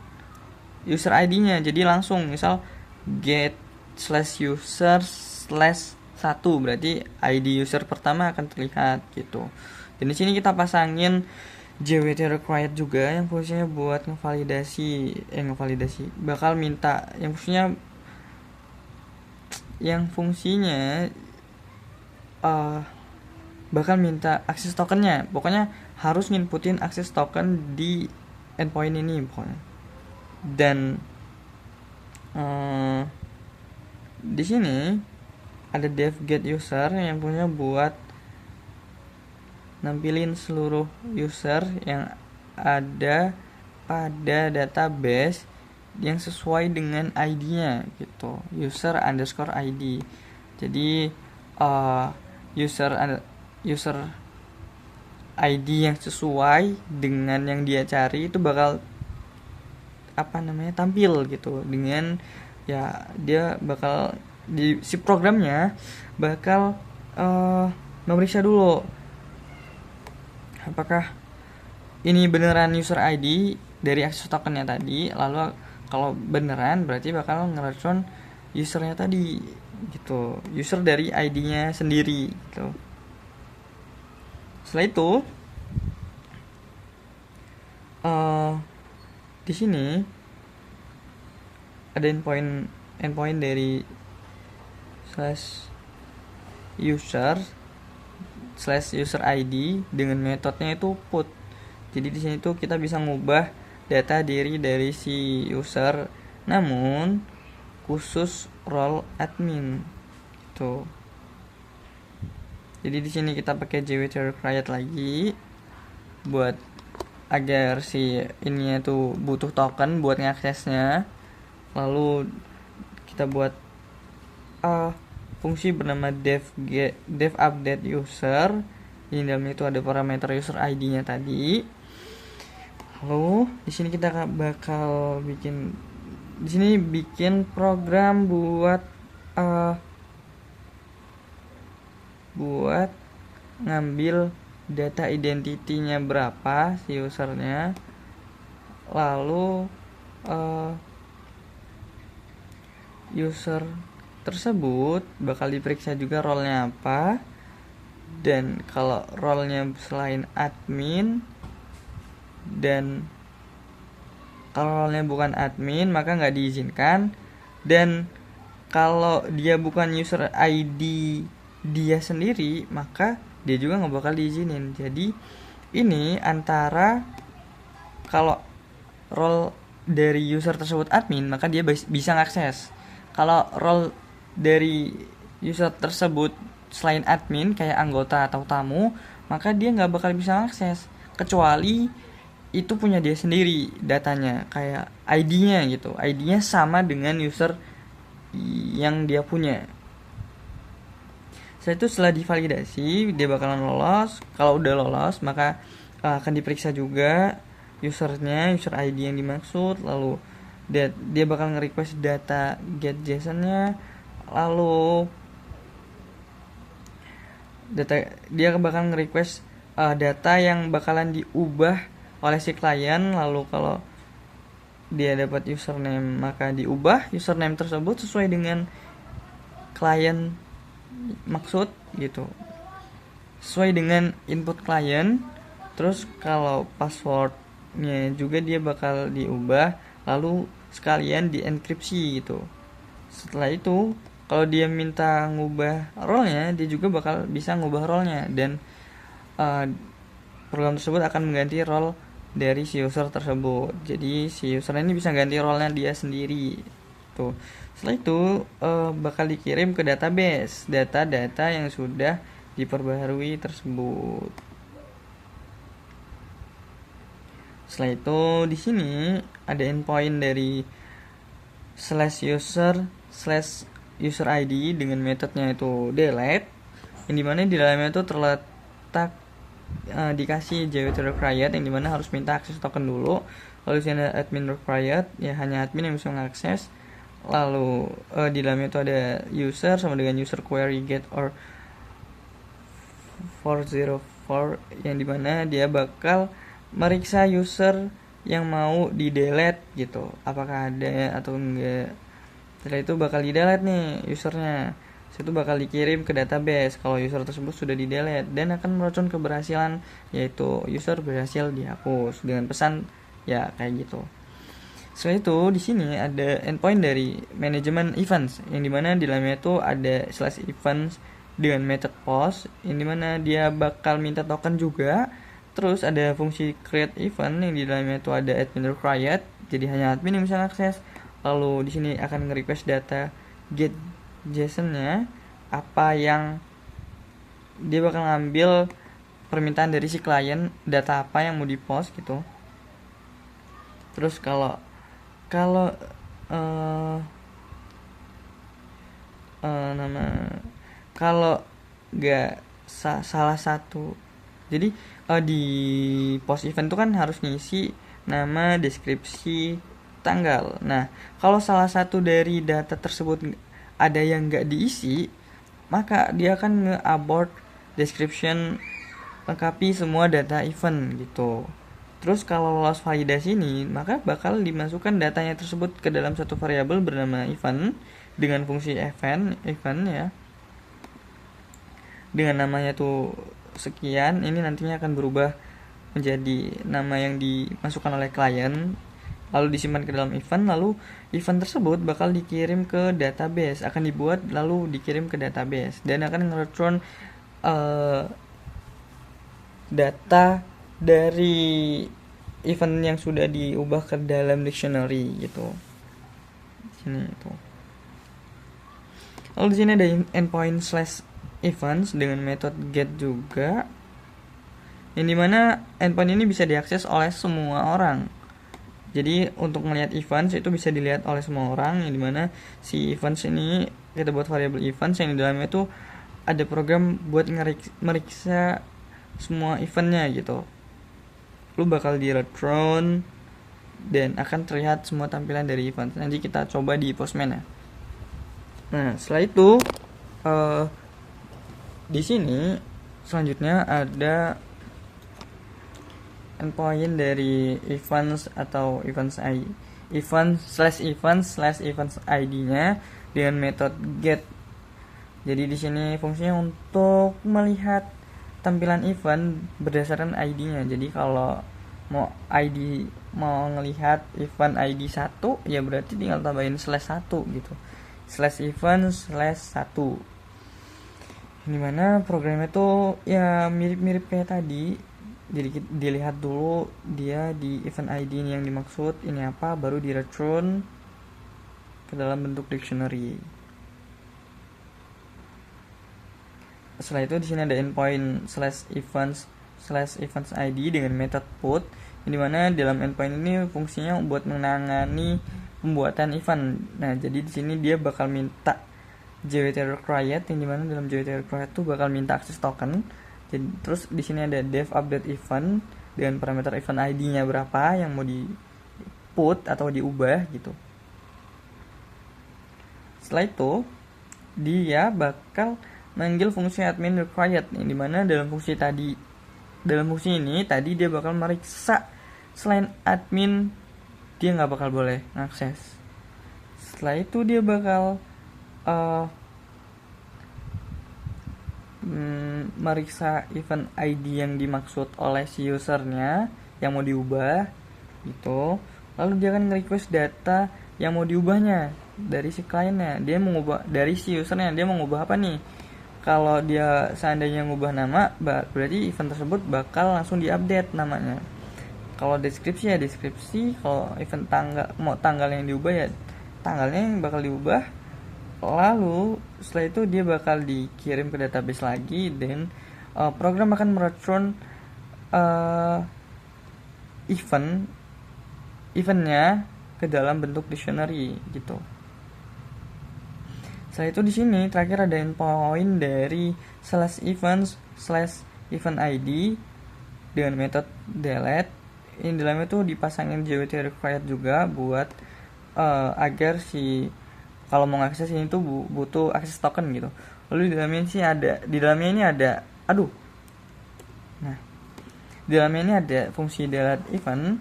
user ID-nya. Jadi langsung misal get /user /1 berarti ID user pertama akan terlihat gitu. Dan di sini kita pasangin JWT required juga yang fungsinya buat ngevalidasi bakal minta yang fungsinya bakal minta akses tokennya. Pokoknya harus nginputin akses token di endpoint ini pokoknya. Dan di sini ada dev get user yang punya buat nampilin seluruh user yang ada pada database yang sesuai dengan ID-nya gitu, user underscore ID. Jadi user ID yang sesuai dengan yang dia cari itu bakal tampil gitu, dengan ya dia bakal si programnya bakal memeriksa dulu apakah ini beneran user ID dari akses tokennya tadi. Lalu kalau beneran berarti bakal nge-return usernya tadi gitu, user dari ID-nya sendiri gitu. Setelah itu di sini ada endpoint dari /user ID dengan metodenya itu put. Jadi di sini tuh kita bisa ngubah data diri dari si user, namun khusus role admin tuh. Jadi di sini kita pakai JWT_create lagi buat agar si ininya tuh butuh token buat ngaksesnya. Lalu kita buat fungsi bernama dev update user. Ini dalamnya itu ada parameter user ID-nya tadi. Lalu di sini kita bakal bikin program buat ngambil data identity-nya berapa si usernya. Lalu user tersebut bakal diperiksa juga role-nya apa, dan kalau role-nya selain admin dan kalau role-nya bukan admin maka nggak diizinkan, dan kalau dia bukan user ID dia sendiri maka dia juga nggak bakal diizinin. Jadi ini antara kalau role dari user tersebut admin maka dia bisa ngakses. Kalau role dari user tersebut selain admin kayak anggota atau tamu, maka dia nggak bakal bisa akses kecuali itu punya dia sendiri datanya, kayak ID-nya gitu. ID-nya sama dengan user yang dia punya. Setelah divalidasi dia bakalan lolos. Kalau udah lolos maka akan diperiksa juga usernya, user ID yang dimaksud. Lalu dia bakal nge-request data get JSON-nya. Lalu dia bakal nge-request data yang bakalan diubah oleh si klien. Lalu kalau dia dapat username maka diubah username tersebut sesuai dengan klien maksud gitu, sesuai dengan input klien. Terus kalau passwordnya juga dia bakal diubah, lalu sekalian dienkripsi gitu. Setelah itu kalau dia minta ngubah role-nya, dia juga bakal bisa ngubah role-nya, dan program tersebut akan mengganti role dari si user tersebut. Jadi si user ini bisa ganti role-nya dia sendiri tuh. Setelah itu bakal dikirim ke database data-data yang sudah diperbaharui tersebut. Setelah itu di sini ada endpoint dari /user ID dengan metodenya itu delete, yang dimana di dalamnya itu terletak dikasih JWT_create, yang dimana harus minta akses token dulu. Lalu di sini ada admin required, ya hanya admin yang bisa mengakses. Lalu di dalamnya itu ada user sama dengan user query get or 404, yang dimana dia bakal meriksa user yang mau di delete gitu, apakah ada atau enggak. Setelah itu bakal di delete nih usernya. Itu bakal dikirim ke database kalau user tersebut sudah di delete, dan akan meracun keberhasilan, yaitu user berhasil dihapus dengan pesan ya kayak gitu. Setelah itu di sini ada endpoint dari manajemen events, yang dimana di dalamnya itu ada /events dengan method post, yang dimana dia bakal minta token juga. Terus ada fungsi create event, yang di dalamnya itu ada admin required, jadi hanya admin yang bisa akses. Lalu di sini akan nge-request data get JSON-nya, apa yang dia bakal ngambil permintaan dari si klien, data apa yang mau di-post gitu. Terus kalau nggak salah satu, jadi di post event itu kan harus ngisi nama, deskripsi, tanggal. Nah, kalau salah satu dari data tersebut ada yang nggak diisi, maka dia akan nge-abort description lengkapi semua data event gitu. Terus kalau lolos validasi ini, maka bakal dimasukkan datanya tersebut ke dalam satu variabel bernama event dengan fungsi event ya, dengan namanya tuh sekian. Ini nantinya akan berubah menjadi nama yang dimasukkan oleh klien. lalu disimpan ke dalam event, lalu event tersebut bakal dikirim ke database, akan dibuat lalu dikirim ke database dan akan nge-return data dari event yang sudah diubah ke dalam dictionary gitu. Sini itu. Lalu di sini ada endpoint /events dengan metode get juga, yang dimana endpoint ini bisa diakses oleh semua orang. Jadi untuk melihat events itu bisa dilihat oleh semua orang, yang dimana si events ini kita buat variabel events yang di dalamnya itu ada program buat meriksa semua eventnya gitu. Lu bakal di return dan akan terlihat semua tampilan dari event. Nanti kita coba di Postman ya. Nah setelah itu di sini selanjutnya ada endpoint dari events atau events id-nya dengan metode get. Jadi di sini fungsinya untuk melihat tampilan event berdasarkan ID-nya. Jadi kalau mau ngelihat event ID 1 ya berarti tinggal tambahin /1 gitu. /event/1. Dimana programnya tuh ya mirip-mirip kayak tadi. Jadi dilihat dulu dia di event ID ini yang dimaksud ini apa, baru di return ke dalam bentuk dictionary. Setelah itu di sini ada endpoint /events id dengan metode put, yang dimana dalam endpoint ini fungsinya buat menangani pembuatan event. Nah jadi di sini dia bakal minta JWT required, yang dimana dalam JWT required tuh bakal minta akses token. Jadi, terus di sini ada dev update event dengan parameter event id-nya berapa yang mau di put atau diubah gitu. Setelah itu dia bakal manggil fungsi admin required, yang dimana dalam fungsi ini tadi dia bakal meriksa selain admin dia nggak bakal boleh ngakses. Setelah itu dia bakal meriksa event ID yang dimaksud oleh si usernya yang mau diubah gitu. Lalu dia akan request data yang mau diubahnya dari si kliennya. Dia mengubah dari si usernya, dia mau ngubah apa nih? Kalau dia seandainya ngubah nama, berarti event tersebut bakal langsung diupdate namanya. Kalau deskripsi ya deskripsi, kalau event tanggal yang diubah ya tanggalnya yang bakal diubah. Lalu setelah itu dia bakal dikirim ke database lagi dan program akan mereturn eventnya ke dalam bentuk dictionary gitu. Setelah itu di sini terakhir ada endpoint dari /events/event id dengan metode delete. Ini dalamnya tuh dipasangin JWT required juga buat agar si kalau mau ngakses ini tuh butuh akses token gitu. Lalu di dalamnya ini ada di dalamnya ini ada fungsi delete event,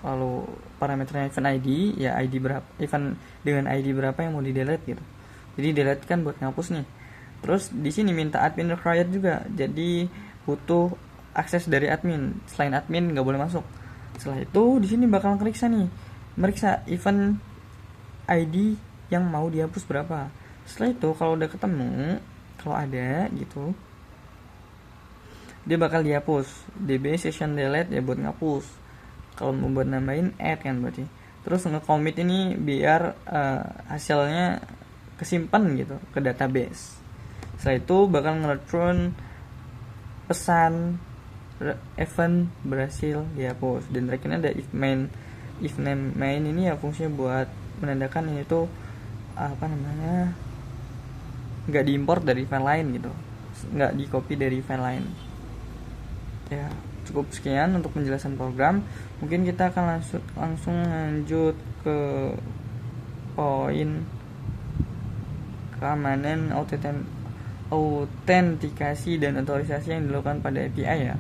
lalu parameternya event id ya id berapa, event dengan id berapa yang mau di delete gitu. Jadi delete kan buat ngapus nih. Terus di sini minta admin required juga. Jadi butuh akses dari admin. Selain admin nggak boleh masuk. Setelah itu di sini bakal meriksa event ID yang mau dihapus berapa. Setelah itu kalau udah ketemu, kalau ada gitu, dia bakal dihapus. DB session delete ya buat ngapus. Kalau mau buat nambahin add kan berarti. Terus nge-commit ini biar hasilnya kesimpan gitu ke database. Setelah itu bakal nge-return pesan event berhasil dihapus. Dan terakhirnya ada if name main ini ya fungsinya buat menandakan ini tuh nggak diimport dari file lain gitu, nggak di copy dari file lain. Ya cukup sekian untuk penjelasan program. Mungkin kita akan langsung lanjut ke poin keamanan, autentikasi dan otorisasi yang dilakukan pada API ya.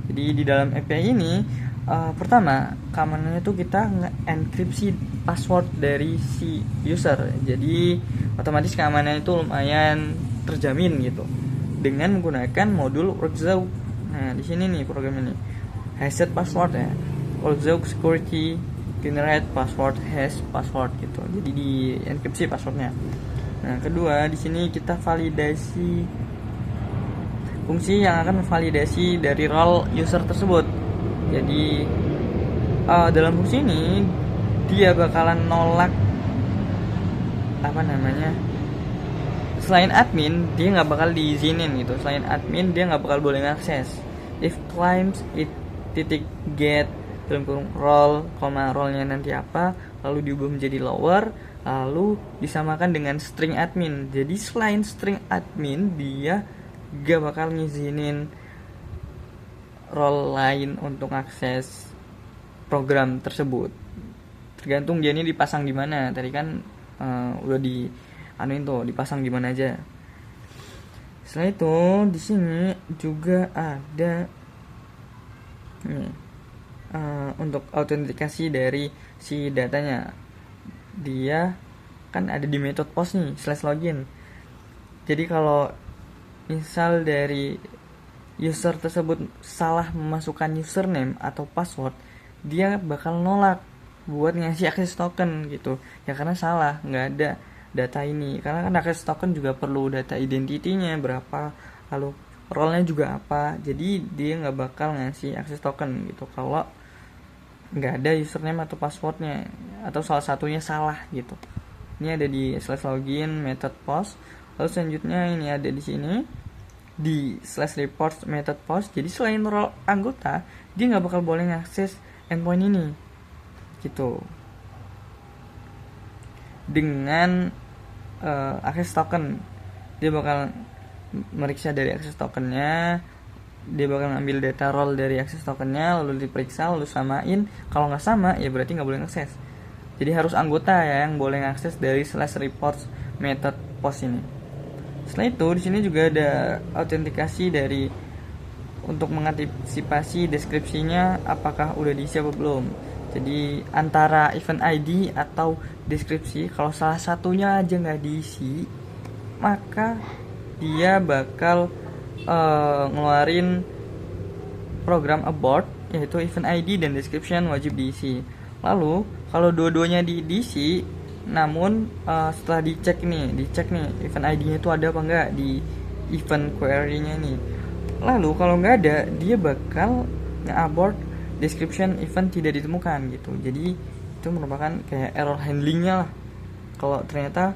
Jadi di dalam API ini pertama keamanannya tuh kita nge-enkripsi password dari si user. Jadi otomatis keamanannya itu lumayan terjamin gitu dengan menggunakan modul Workzook. Nah di sini nih program ini hashed password ya, Workzook Security generate password hash password gitu, jadi di enkripsi passwordnya. Nah, kedua di sini kita validasi fungsi yang akan memvalidasi dari role user tersebut. Jadi dalam fungsi ini dia bakalan nolak selain admin dia nggak bakal diizinin gitu. Selain admin dia nggak bakal boleh ngakses. If claims it titik get dalam kurung role, role-nya nanti apa, lalu diubah menjadi lower, lalu disamakan dengan string admin. Jadi selain string admin dia gak bakal ngizinin role lain untuk akses program tersebut. Tergantung dia ini dipasang di mana. Tadi kan udah dipasang di mana aja. Setelah itu di sini juga ada untuk autentikasi dari si datanya. Dia kan ada di method post nih /login. Jadi kalau misal dari user tersebut salah memasukkan username atau password, dia bakal nolak buat ngasih akses token gitu ya, karena salah, nggak ada data ini. Karena kan akses token juga perlu data identitinya berapa, lalu role-nya juga apa, jadi dia nggak bakal ngasih akses token gitu kalau nggak ada username atau passwordnya atau salah satunya salah gitu. Ini ada di /login method post. Lalu selanjutnya ini ada di sini di /report method post. Jadi selain role anggota dia nggak bakal boleh ngakses endpoint ini gitu dengan akses token. Dia bakal meriksa dari akses tokennya, dia bakal ngambil data role dari akses tokennya, lalu diperiksa, lalu samain. Kalau nggak sama ya berarti nggak boleh ngakses. Jadi harus anggota ya yang boleh ngakses dari /report method post ini. Setelah itu di sini juga ada autentikasi dari untuk mengantisipasi deskripsinya apakah udah diisi apa belum. Jadi antara event ID atau deskripsi, kalau salah satunya aja nggak diisi, maka dia bakal ngeluarin program abort, yaitu event ID dan description wajib diisi. Lalu kalau dua-duanya diisi, namun setelah dicek nih event ID-nya itu ada apa enggak di event query-nya nih. Lalu kalau nggak ada, dia bakal nge-abort description event tidak ditemukan gitu. Jadi itu merupakan kayak error handlingnya lah. Kalau ternyata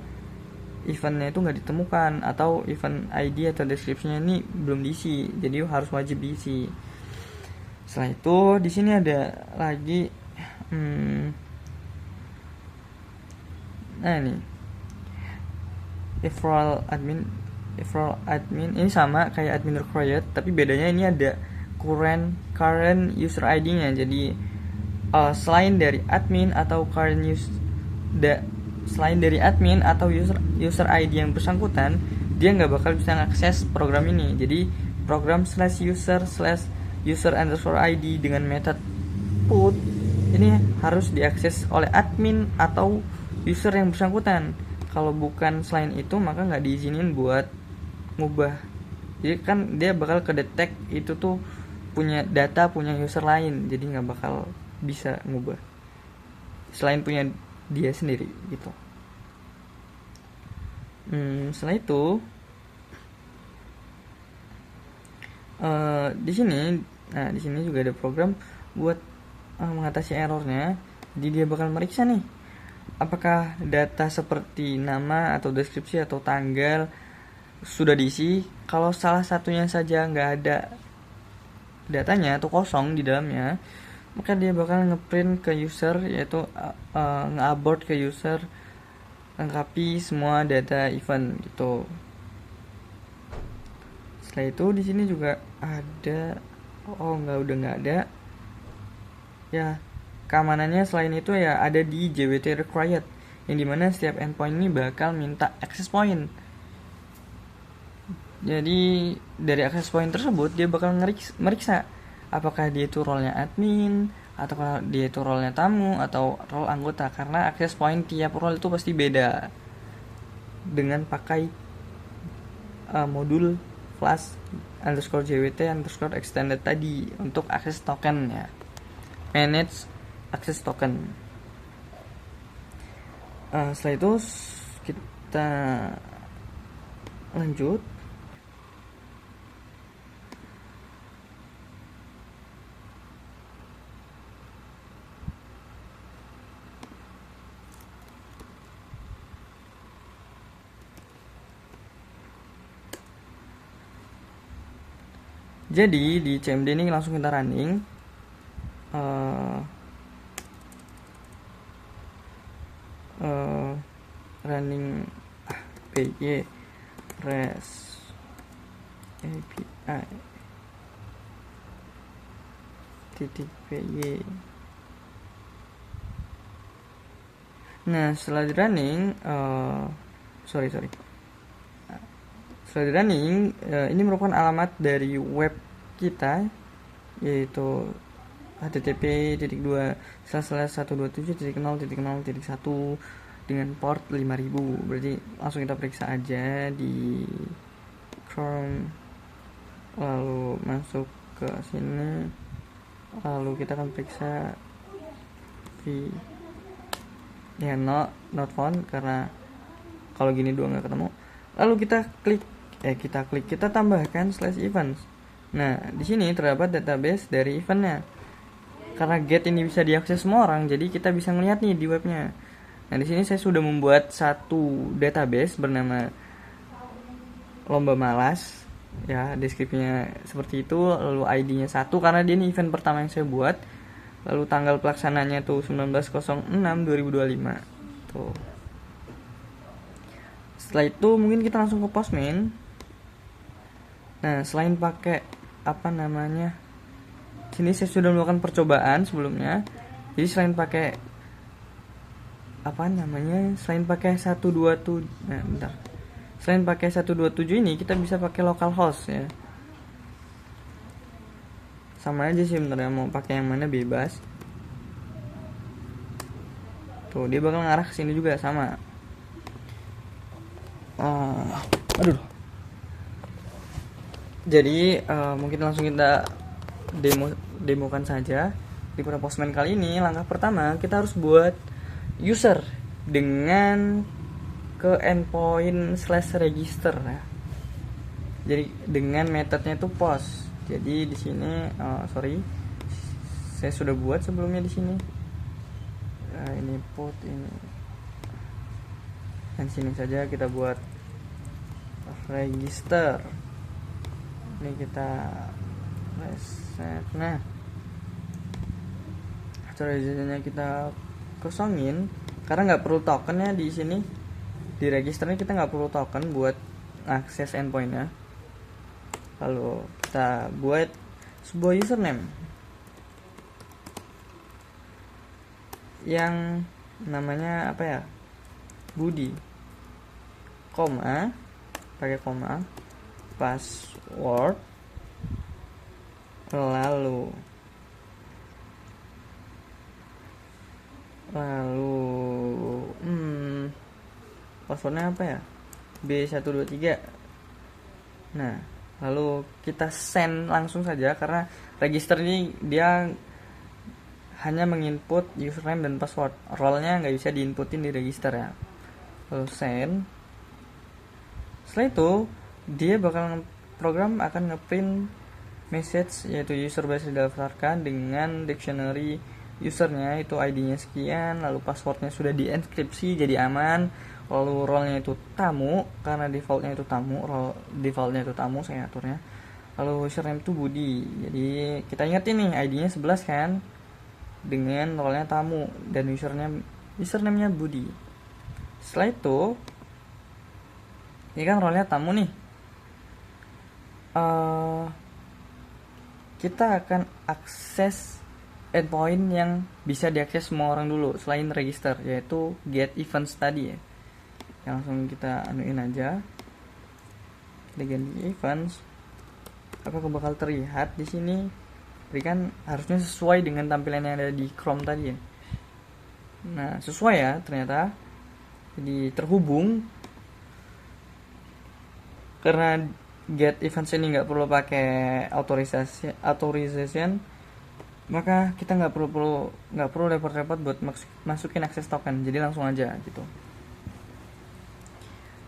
eventnya itu nggak ditemukan atau event ID atau descriptionnya ini belum diisi, jadi harus wajib diisi. Setelah itu di sini ada lagi nah ini if role admin ini sama kayak admin required, tapi bedanya ini ada current user ID-nya. Jadi selain dari admin atau selain dari admin atau user ID yang bersangkutan, dia nggak bakal bisa mengakses program ini. Jadi program /user_ID dengan method put ini harus diakses oleh admin atau user yang bersangkutan. Kalau bukan selain itu maka nggak diizinin buat ngubah. Jadi kan dia bakal kedetek itu tuh punya data punya user lain, jadi nggak bakal bisa ngubah selain punya dia sendiri gitu. Setelah itu di sini juga ada program buat mengatasi errornya. Jadi dia bakal meriksa nih apakah data seperti nama atau deskripsi atau tanggal sudah diisi. Kalau salah satunya saja nggak ada datanya atau kosong di dalamnya, maka dia bakal ngeprint ke user, yaitu nge-abort ke user, lengkapi semua data event gitu. Setelah itu di sini juga ada udah nggak ada ya. Keamanannya selain itu ya ada di JWT required, yang dimana setiap endpoint ini bakal minta access point. Jadi dari access point tersebut dia bakal meriksa apakah dia itu role-nya admin atau dia itu role-nya tamu atau role anggota, karena access point tiap role itu pasti beda dengan pakai modul flash_JWT_extended tadi untuk access token ya, manage access token. Setelah itu kita lanjut. Jadi di CMD ini langsung kita running. Running py res API .py. Nah, setelah di running, setelah di running, ini merupakan alamat dari web kita, yaitu http://127.0.0.1 dengan port 5000. Berarti langsung kita periksa aja di Chrome, lalu masuk ke sini, lalu kita akan periksa not found, karena kalau gini dua nggak ketemu. Lalu kita tambahkan /events. Nah, di sini terdapat database dari eventnya. Karena get ini bisa diakses semua orang, jadi kita bisa ngeliat nih di webnya. Nah, di sini saya sudah membuat satu database bernama Lomba Malas. Ya, deskripsinya seperti itu. Lalu ID-nya 1 karena dia ini event pertama yang saya buat. Lalu tanggal pelaksananya tuh 19/06/2025. Tuh. Setelah itu mungkin kita langsung ke Postman. Nah, selain pakai sini saya sudah melakukan percobaan sebelumnya. Jadi selain pakai selain pakai 127, selain pakai 127 ini kita bisa pakai localhost ya. Sama aja sih sebenarnya, mau pakai yang mana bebas. Tuh, dia bakal ngarah ke sini juga sama. Jadi mungkin langsung kita demokan saja. Di Postman kali ini langkah pertama kita harus buat user dengan ke endpoint /register ya. Jadi dengan metodenya itu post. Jadi di sini saya sudah buat sebelumnya di sini. Ini put ini. Dan sini saja kita buat register. Ini kita reset. Nah, registernya kita kosongin karena nggak perlu token ya di sini. Di registernya kita nggak perlu token buat akses endpointnya. Lalu kita buat sebuah username yang namanya Budi, pakai koma, password, lalu passwordnya B123. Nah, lalu kita send langsung saja karena register ini dia hanya menginput username dan password. Role-nya nggak bisa diinputin di register ya. Lalu send. Setelah itu program akan ngeprint message, yaitu user base didaftarkan dengan dictionary usernya, itu ID-nya sekian, lalu passwordnya sudah dienkripsi jadi aman, lalu role-nya itu tamu karena defaultnya itu tamu, saya aturnya. Lalu username itu Budi. Jadi kita ingat ini ID-nya 11 kan, dengan role-nya tamu dan username-nya Budi. Setelah itu ini kan role-nya tamu nih. Kita akan akses endpoint yang bisa diakses semua orang dulu selain register, yaitu get events tadi ya. Yang langsung kita anuin aja. Kita ganti events. Apakah bakal terlihat di sini? Berikan harusnya sesuai dengan tampilan yang ada di Chrome tadi ya. Nah, sesuai ya ternyata. Jadi terhubung. Karena get events ini nggak perlu pakai authorization, maka kita nggak perlu repot-repot buat masukin akses token, jadi langsung aja gitu.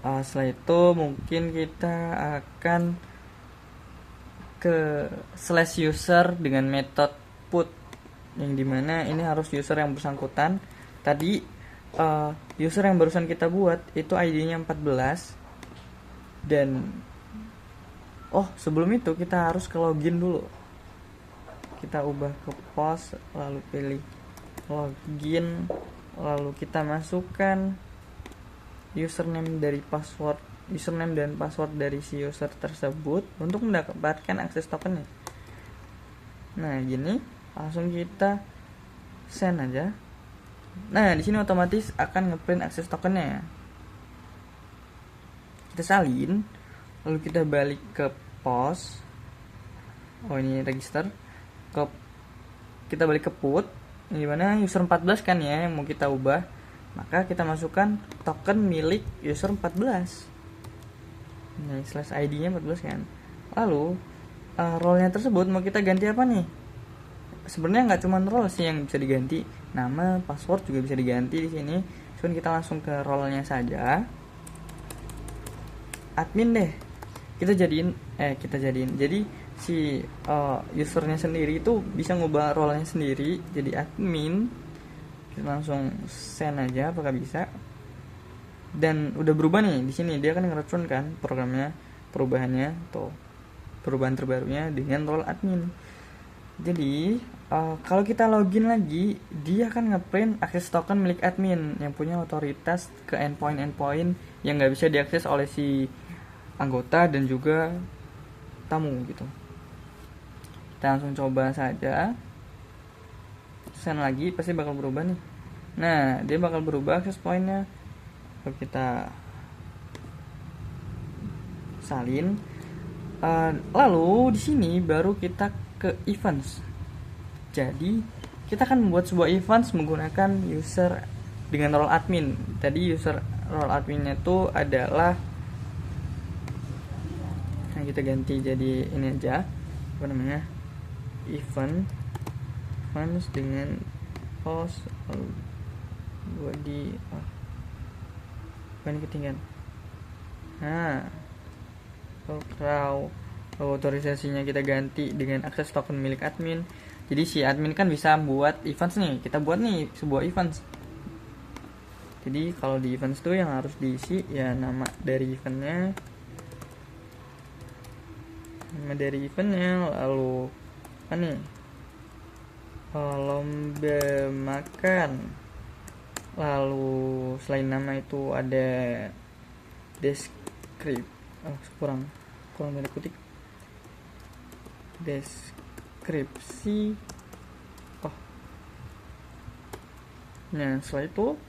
Setelah itu mungkin kita akan ke slash user dengan metode put, yang dimana ini harus user yang bersangkutan. Tadi user yang barusan kita buat itu ID-nya 14, dan sebelum itu kita harus ke login dulu. Kita ubah ke post, lalu pilih login, lalu kita masukkan username dan password dari si user tersebut untuk mendapatkan akses tokennya. Nah, gini langsung kita send aja. Nah, di sini otomatis akan ngeprint akses tokennya. Kita salin, lalu kita balik ke post. Ini register. Kita balik ke put, ini mana user 14 kan ya yang mau kita ubah. Maka kita masukkan token milik user 14. Nah, slash ID-nya 14 kan. Lalu role-nya tersebut mau kita ganti apa nih? Sebenarnya nggak cuma role sih yang bisa diganti, nama, password juga bisa diganti di sini. Cuman kita langsung ke role-nya saja. Admin deh. Kita jadiin. Jadi si usernya sendiri itu bisa ngubah role-nya sendiri jadi admin. Kita langsung send aja, apakah bisa. Dan udah berubah nih di sini, dia kan ngeracun kan programnya, perubahan terbarunya dengan role admin. Jadi kalau kita login lagi, dia akan ngeprint akses token milik admin yang punya otoritas ke endpoint yang nggak bisa diakses oleh si anggota dan juga tamu gitu. Kita langsung coba saja, send lagi, pasti bakal berubah nih. Nah, dia bakal berubah akses pointnya. Kalau kita salin, lalu di sini baru kita ke events. Jadi kita akan membuat sebuah events menggunakan user dengan role admin. Tadi user role adminnya itu adalah, nah kita ganti jadi ini aja, apa namanya, events dengan post body bukan ketinggalan. Nah, autorisasinya kita ganti dengan akses token milik admin. Jadi si admin kan bisa buat events nih. Kita buat nih sebuah events. Jadi kalau di events tuh yang harus diisi ya nama dari eventnya, lalu apa nih, lomba makan. Lalu selain nama itu ada kurang dari kutip, deskripsi. Nah, setelah itu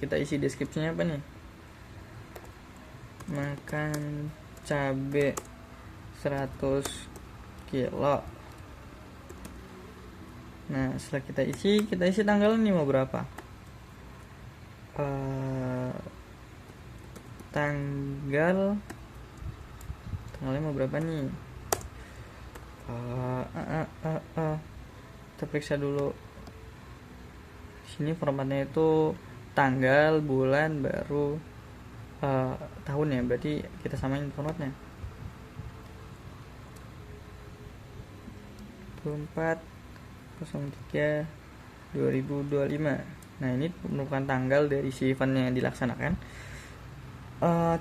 kita isi deskripsinya apa nih, makan cabe 100 kilo. Nah, setelah kita isi tanggalnya nih mau berapa, tanggalnya mau berapa nih, kita periksa dulu. Sini formatnya itu tanggal, bulan, baru tahun ya, berarti kita samain formatnya. 24/03/2025. Nah, ini merupakan tanggal dari si eventnya yang dilaksanakan.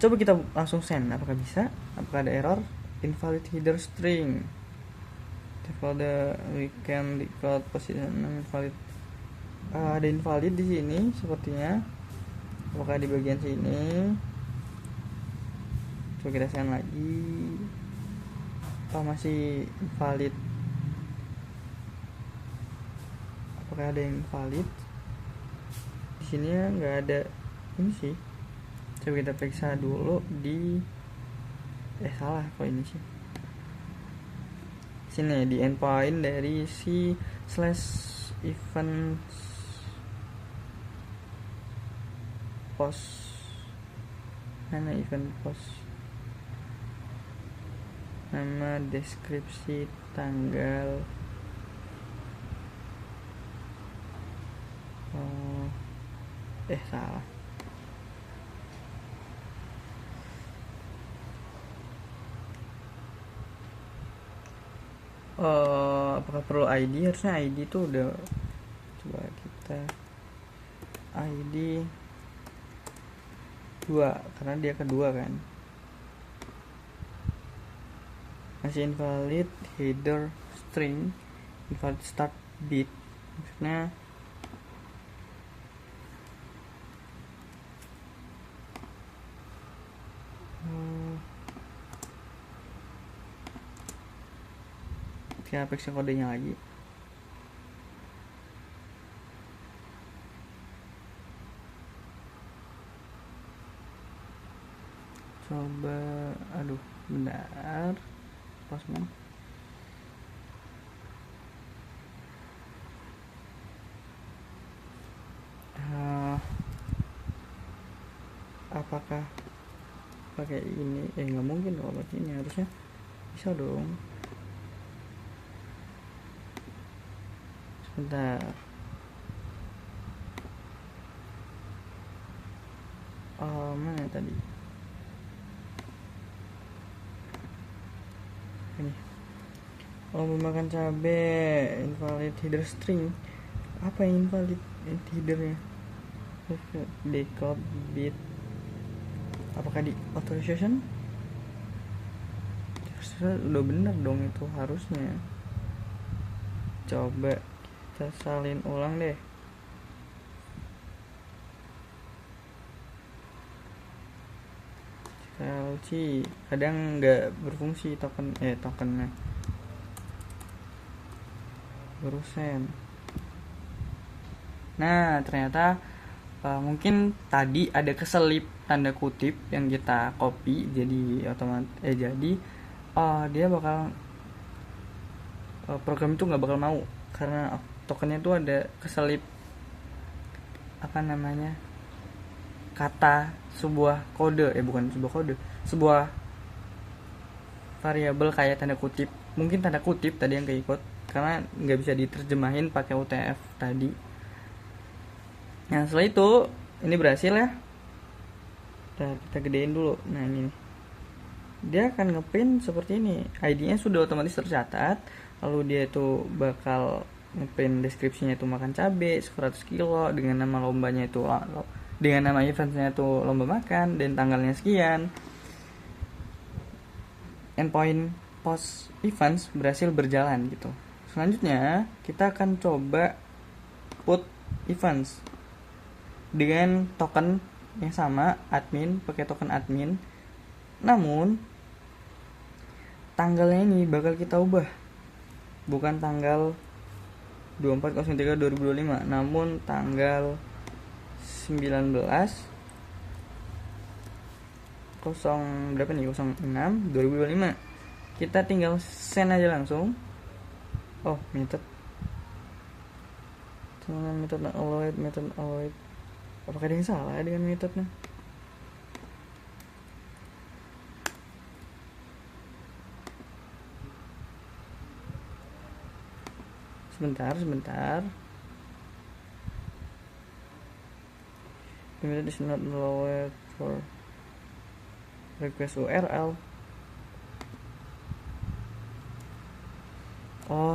Coba kita langsung send, apakah bisa, apakah ada error. Invalid header string, default we can decode position invalid. Ada invalid di sini sepertinya, apakah di bagian sini. Coba kita send lagi, masih invalid. Apakah ada yang valid? Di sini ya nggak ada ini sih. Coba kita periksa dulu di salah kok ini sih. Sini di endpoint dari si /event post. Mana event post? Nama, deskripsi, tanggal. Salah. Apakah perlu ID? Harusnya ID tuh udah, coba kita ID 2 karena dia kedua kan. Masih invalid header string, invalid start bit, maksudnya kita periksa kodenya lagi. Coba, aduh, benar. Postman. Apakah pakai ini? Nggak mungkin kalau pakai ini, harusnya bisa dong. Sebentar. Mana tadi? Ini. Kalau memakan cabai, invalid header string. Apa yang invalid headernya? Decode bit. Apakah di authorization? Udah bener dong itu harusnya. Coba kita salin ulang deh. Sih kadang nggak berfungsi tokennya baru send. Nah ternyata mungkin tadi ada keselip tanda kutip yang kita copy, jadi dia bakal program itu nggak bakal mau karena tokennya itu ada keselip kata sebuah kode, bukan sebuah kode, sebuah variabel kayak tanda kutip, mungkin tanda kutip tadi yang keikut karena nggak bisa diterjemahin pakai UTF tadi. Nah setelah itu ini berhasil ya, kita gedein dulu. Nah ini dia akan ngeprint seperti ini, ID-nya sudah otomatis tercatat, lalu dia itu bakal ngeprint deskripsinya itu makan cabai 100 kilo dengan nama lombanya itu, dengan nama eventnya itu lomba makan dan tanggalnya sekian. Endpoint post events berhasil berjalan gitu. Selanjutnya kita akan coba put events dengan token yang sama, admin, pakai token admin. Namun tanggalnya ini bakal kita ubah, bukan tanggal 24/03/2025, namun tanggal 19 06 2025. Kita tinggal send aja langsung. Method allowed. Apakah ada yang salah dengan metodenya? Sebentar. The method is not allowed for request URL.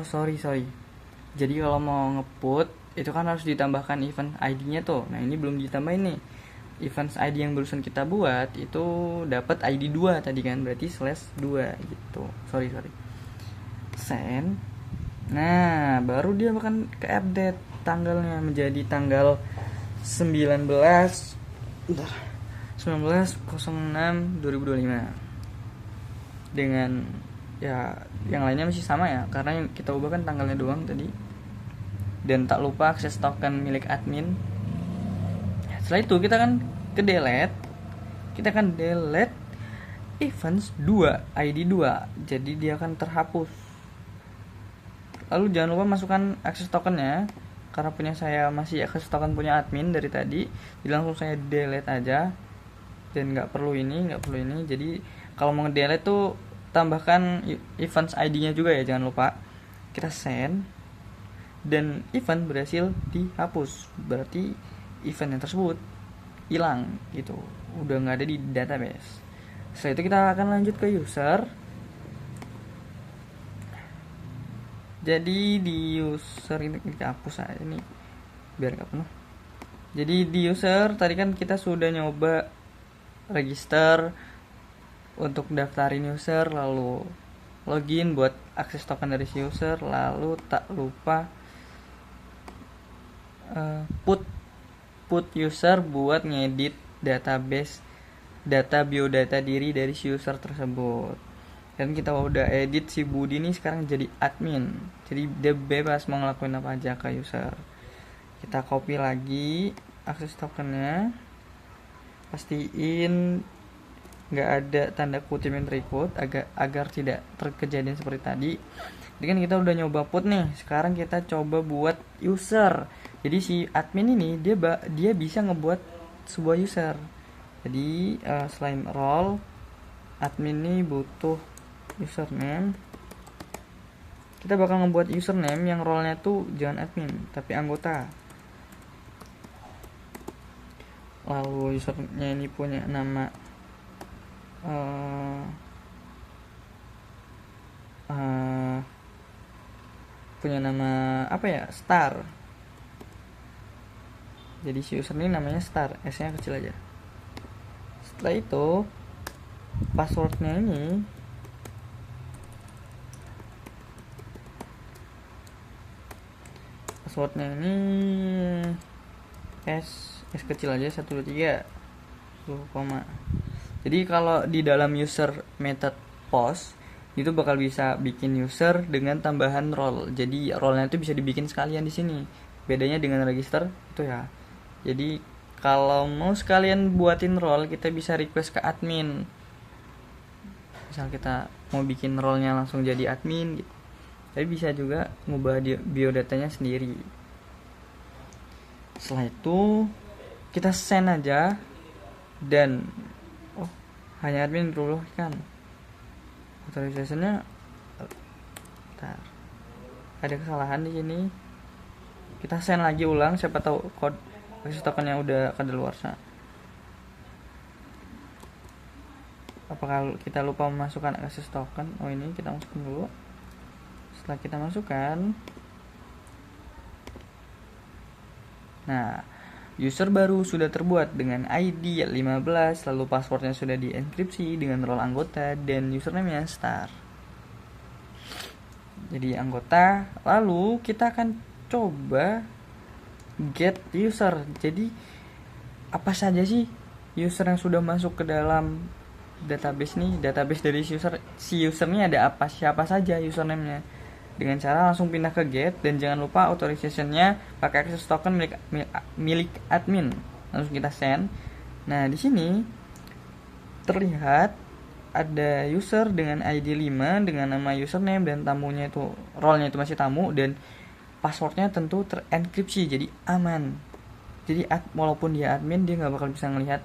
Sorry. Jadi kalau mau nge-put itu kan harus ditambahkan event ID-nya tuh. Nah, ini belum ditambahin nih. Event ID yang barusan kita buat itu dapat ID 2 tadi kan, berarti /2 gitu. Sorry. Send. Nah, baru dia akan ke-update tanggalnya menjadi tanggal 19/06/2025. Dengan ya yang lainnya masih sama ya, karena yang kita ubah kan tanggalnya doang tadi. Dan tak lupa akses token milik admin. Setelah itu kita akan delete events 2 ID 2, jadi dia akan terhapus. Lalu jangan lupa masukkan akses tokennya, karena punya saya masih akses token punya admin dari tadi, jadi langsung saya delete aja dan nggak perlu ini. Jadi kalau mau delete tuh tambahkan events ID-nya juga ya, jangan lupa. Kita send dan event berhasil dihapus, berarti eventnya tersebut hilang gitu, udah nggak ada di database. Setelah itu kita akan lanjut ke user. Jadi di user ini kita hapus aja nih biar nggak penuh. Jadi di user tadi kan kita sudah nyoba register untuk daftarin user, lalu login buat akses token dari si user, lalu tak lupa put user buat ngedit database data biodata diri dari si user tersebut. Dan kita udah edit si Budi ini sekarang jadi admin, jadi dia bebas mau ngelakuin apa aja ke user. Kita copy lagi akses tokennya, pastiin nggak ada tanda kutip yang terikut agar tidak terkejadian seperti tadi. Jadi kan kita udah nyoba put nih, sekarang kita coba buat user. Jadi si admin ini dia bisa ngebuat sebuah user. Jadi selain role, admin ini butuh username. Kita bakal ngebuat username yang role-nya tuh jangan admin tapi anggota. Lalu usernya ini punya nama apa ya, star. Jadi si user ini namanya star, S-nya kecil aja. Setelah itu passwordnya ini S kecil aja 1 2 3 koma. Jadi kalau di dalam user method post itu bakal bisa bikin user dengan tambahan role. Jadi role-nya itu bisa dibikin sekalian di sini. Bedanya dengan register itu ya. Jadi kalau mau sekalian buatin role, kita bisa request ke admin. Misal kita mau bikin role-nya langsung jadi admin gitu. Tapi bisa juga ngubah biodatanya sendiri. Setelah itu kita send aja, dan hanya admin kan. Authorization-nya ada kesalahan di sini. Kita send lagi ulang, siapa tahu kode akses tokennya udah kadaluarsa. Apakah kita lupa memasukkan akses token? Ini kita masukkan dulu. Setelah kita masukkan, nah, user baru sudah terbuat dengan ID 15, lalu passwordnya sudah dienkripsi dengan role anggota dan username-nya star. Jadi anggota, lalu kita akan coba get user. Jadi apa saja sih user yang sudah masuk ke dalam database nih, database dari si usernya ada apa, siapa saja username-nya, dengan cara langsung pindah ke get. Dan jangan lupa authorization-nya pakai akses token milik admin, langsung kita send. Nah, di sini terlihat ada user dengan ID 5 dengan nama username dan tamunya itu, role-nya itu masih tamu, dan passwordnya tentu terenkripsi, jadi aman. Jadi walaupun dia admin, dia nggak bakal bisa ngelihat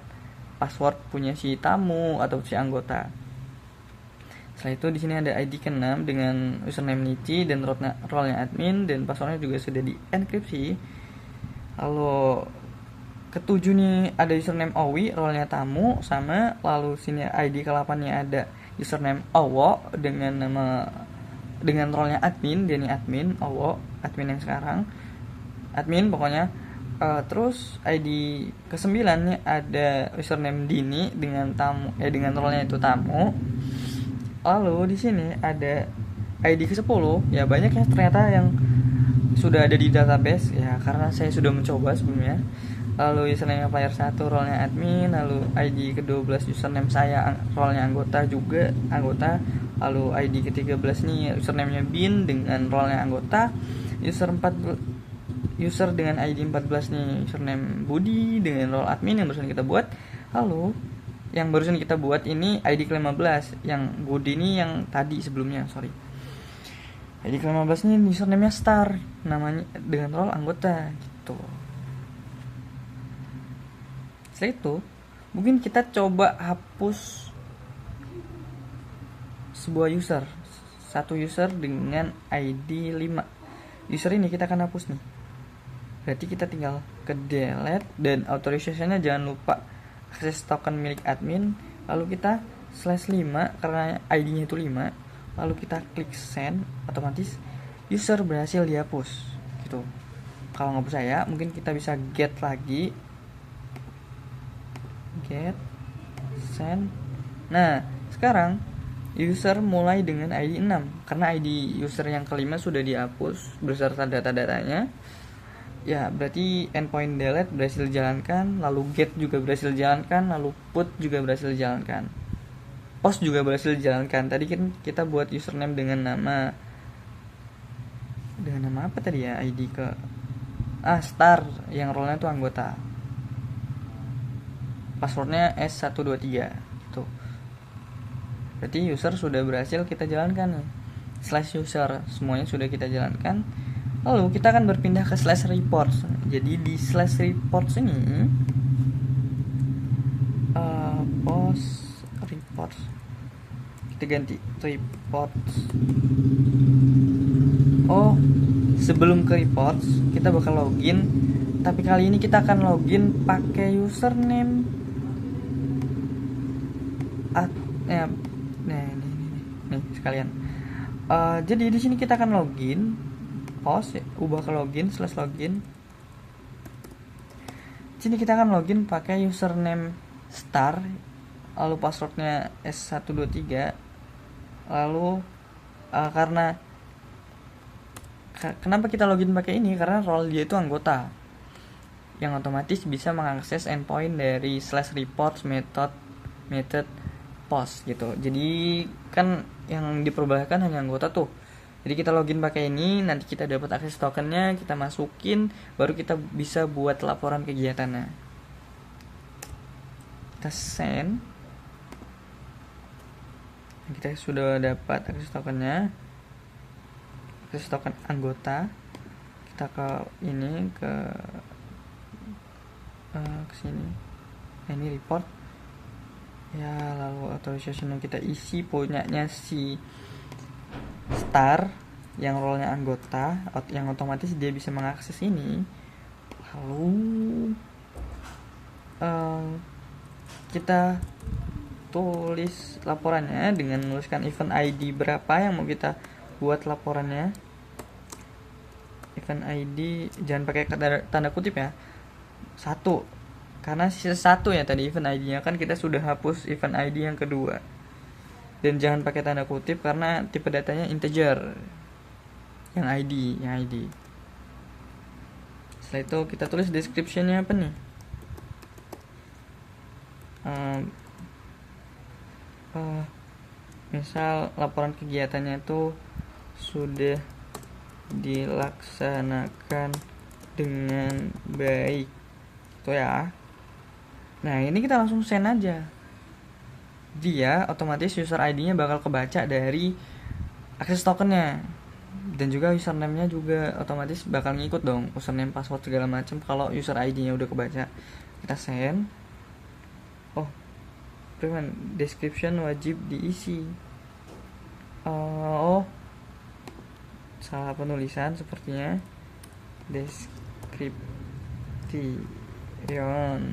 password punya si tamu atau si anggota. Setelah itu di sini ada ID ke-6 dengan username Nici dan role-nya admin, dan passwordnya juga sudah dienkripsi. Lalu ke-7 nih ada username Owi, role-nya tamu sama. Lalu sini ID ke-8-nya ada username Owo dengan role-nya admin, dia nih admin, Owo, admin yang sekarang, admin pokoknya. Terus ID ke-9 nya ada username Dini dengan dengan role-nya itu tamu. Lalu di sini ada ID ke-10, ya banyak ya ternyata yang sudah ada di database ya, karena saya sudah mencoba sebelumnya. Lalu username player 1, role-nya admin. Lalu ID ke-12 username saya, role-nya anggota juga anggota. Lalu ID ke-13 nih username-nya Bin dengan role-nya anggota. User dengan ID 14 nih username Budi dengan role admin yang barusan kita buat. Lalu yang barusan kita buat ini ID ke-15, yang Budi ini yang tadi sebelumnya, ID ke-15 nih username-nya star, namanya dengan role anggota gitu. Setelah itu mungkin kita coba hapus sebuah satu user dengan ID 5. User ini kita akan hapus nih. Berarti kita tinggal ke delete, dan authorization-nya jangan lupa akses token milik admin. Lalu kita /5 karena ID-nya itu 5. Lalu kita klik send, otomatis user berhasil dihapus gitu. Kalau nggak percaya mungkin kita bisa get lagi, get send. Nah sekarang user mulai dengan ID 6 karena ID user yang kelima sudah dihapus beserta data-datanya. Ya berarti endpoint delete berhasil dijalankan, lalu get juga berhasil dijalankan, lalu put juga berhasil dijalankan, post juga berhasil dijalankan. Tadi kan kita buat username dengan nama apa tadi ya, ID ke star yang role-nya itu anggota, passwordnya S123 gitu. Berarti user sudah berhasil kita jalankan nih. /user semuanya sudah kita jalankan. Lalu kita akan berpindah ke /reports. Jadi di /reports ini post reports kita ganti reports. Sebelum ke reports kita bakal login, tapi kali ini kita akan login pakai username nih sekalian. Jadi di sini kita akan login, post ubah ke login /login. Sini kita akan login pakai username star, lalu passwordnya S123. Lalu karena kenapa kita login pakai ini, karena role dia itu anggota yang otomatis bisa mengakses endpoint dari /reports method post gitu. Jadi kan yang diperbolehkan hanya anggota tuh. Jadi kita login pakai ini, nanti kita dapat akses tokennya, kita masukin, baru kita bisa buat laporan kegiatannya. Kita send. Kita sudah dapat akses tokennya, akses token anggota. Kita ke ini, ke sini. Ini report. Ya, lalu authorization yang kita isi punyanya si star yang role-nya anggota, yang otomatis dia bisa mengakses ini. Lalu kita tulis laporannya dengan menuliskan event ID berapa yang mau kita buat laporannya. Event ID jangan pakai tanda kutip ya, 1, karena sisa 1 ya tadi event ID-nya, kan kita sudah hapus event ID yang kedua. Dan jangan pakai tanda kutip karena tipe datanya integer. Yang ID. Setelah itu kita tulis description-nya apa nih? Misal laporan kegiatannya itu sudah dilaksanakan dengan baik. Itu ya. Nah, ini kita langsung send aja. Dia otomatis user ID-nya bakal kebaca dari akses tokennya, dan juga username-nya juga otomatis bakal ngikut dong, username, password segala macam kalau user ID-nya udah kebaca. Kita send. Description wajib diisi. Salah penulisan sepertinya. Description.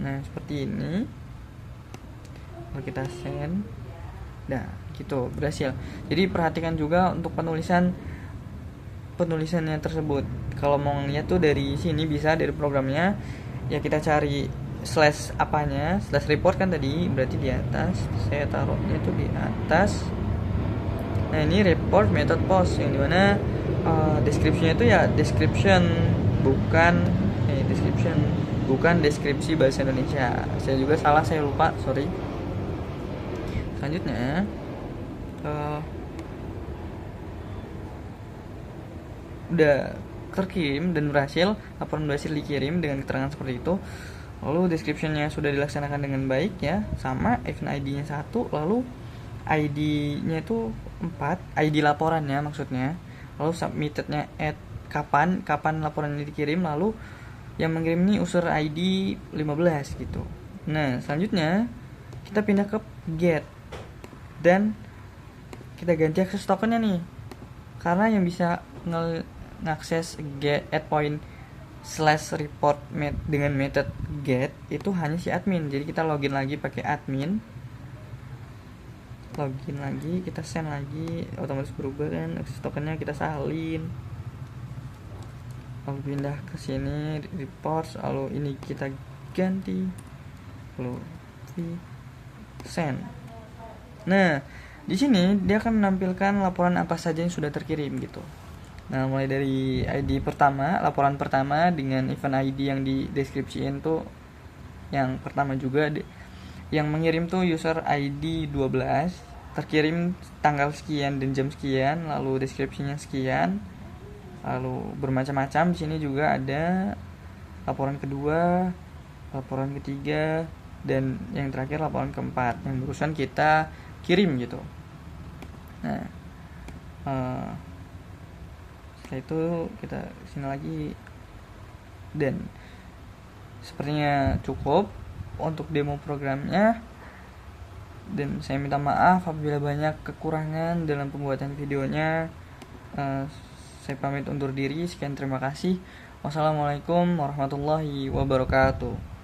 Nah, seperti ini. Kalau kita send, nah gitu, berhasil. Jadi perhatikan juga untuk penulisannya tersebut. Kalau mau ngeliat tuh dari sini bisa, dari programnya ya kita cari /report kan tadi, berarti di atas. Saya taruhnya itu di atas. Nah ini report method post, yang dimana deskripsinya itu ya description, bukan deskripsi bahasa Indonesia. Saya juga salah, saya lupa, sorry. Selanjutnya udah terkirim dan berhasil, laporan berhasil dikirim dengan keterangan seperti itu. Lalu description-nya sudah dilaksanakan dengan baik ya, sama event ID-nya 1, lalu ID-nya itu 4, ID laporannya maksudnya. Lalu submitted-nya kapan laporan ini dikirim, lalu yang mengirim ini user ID 15 gitu. Nah, selanjutnya kita pindah ke get, dan kita ganti akses tokennya nih, karena yang bisa ngakses get endpoint slash report dengan method get itu hanya si admin. Jadi kita login lagi pakai admin, login lagi, kita send lagi, otomatis berubah kan, access tokennya kita salin, lalu pindah ke sini report, lalu ini kita ganti, lalu send. Nah, di sini dia akan menampilkan laporan apa saja yang sudah terkirim gitu. Nah, mulai dari ID pertama, laporan pertama dengan event ID yang di deskripsiin tuh yang pertama juga yang mengirim tuh user ID 12, terkirim tanggal sekian dan jam sekian, lalu deskripsinya sekian. Lalu bermacam-macam. Di sini juga ada laporan kedua, laporan ketiga, dan yang terakhir laporan keempat yang barusan kita kirim gitu. Nah, setelah itu kita sini lagi, dan sepertinya cukup untuk demo programnya, dan saya minta maaf apabila banyak kekurangan dalam pembuatan videonya. Saya pamit undur diri. Sekian, terima kasih. Wassalamualaikum warahmatullahi wabarakatuh.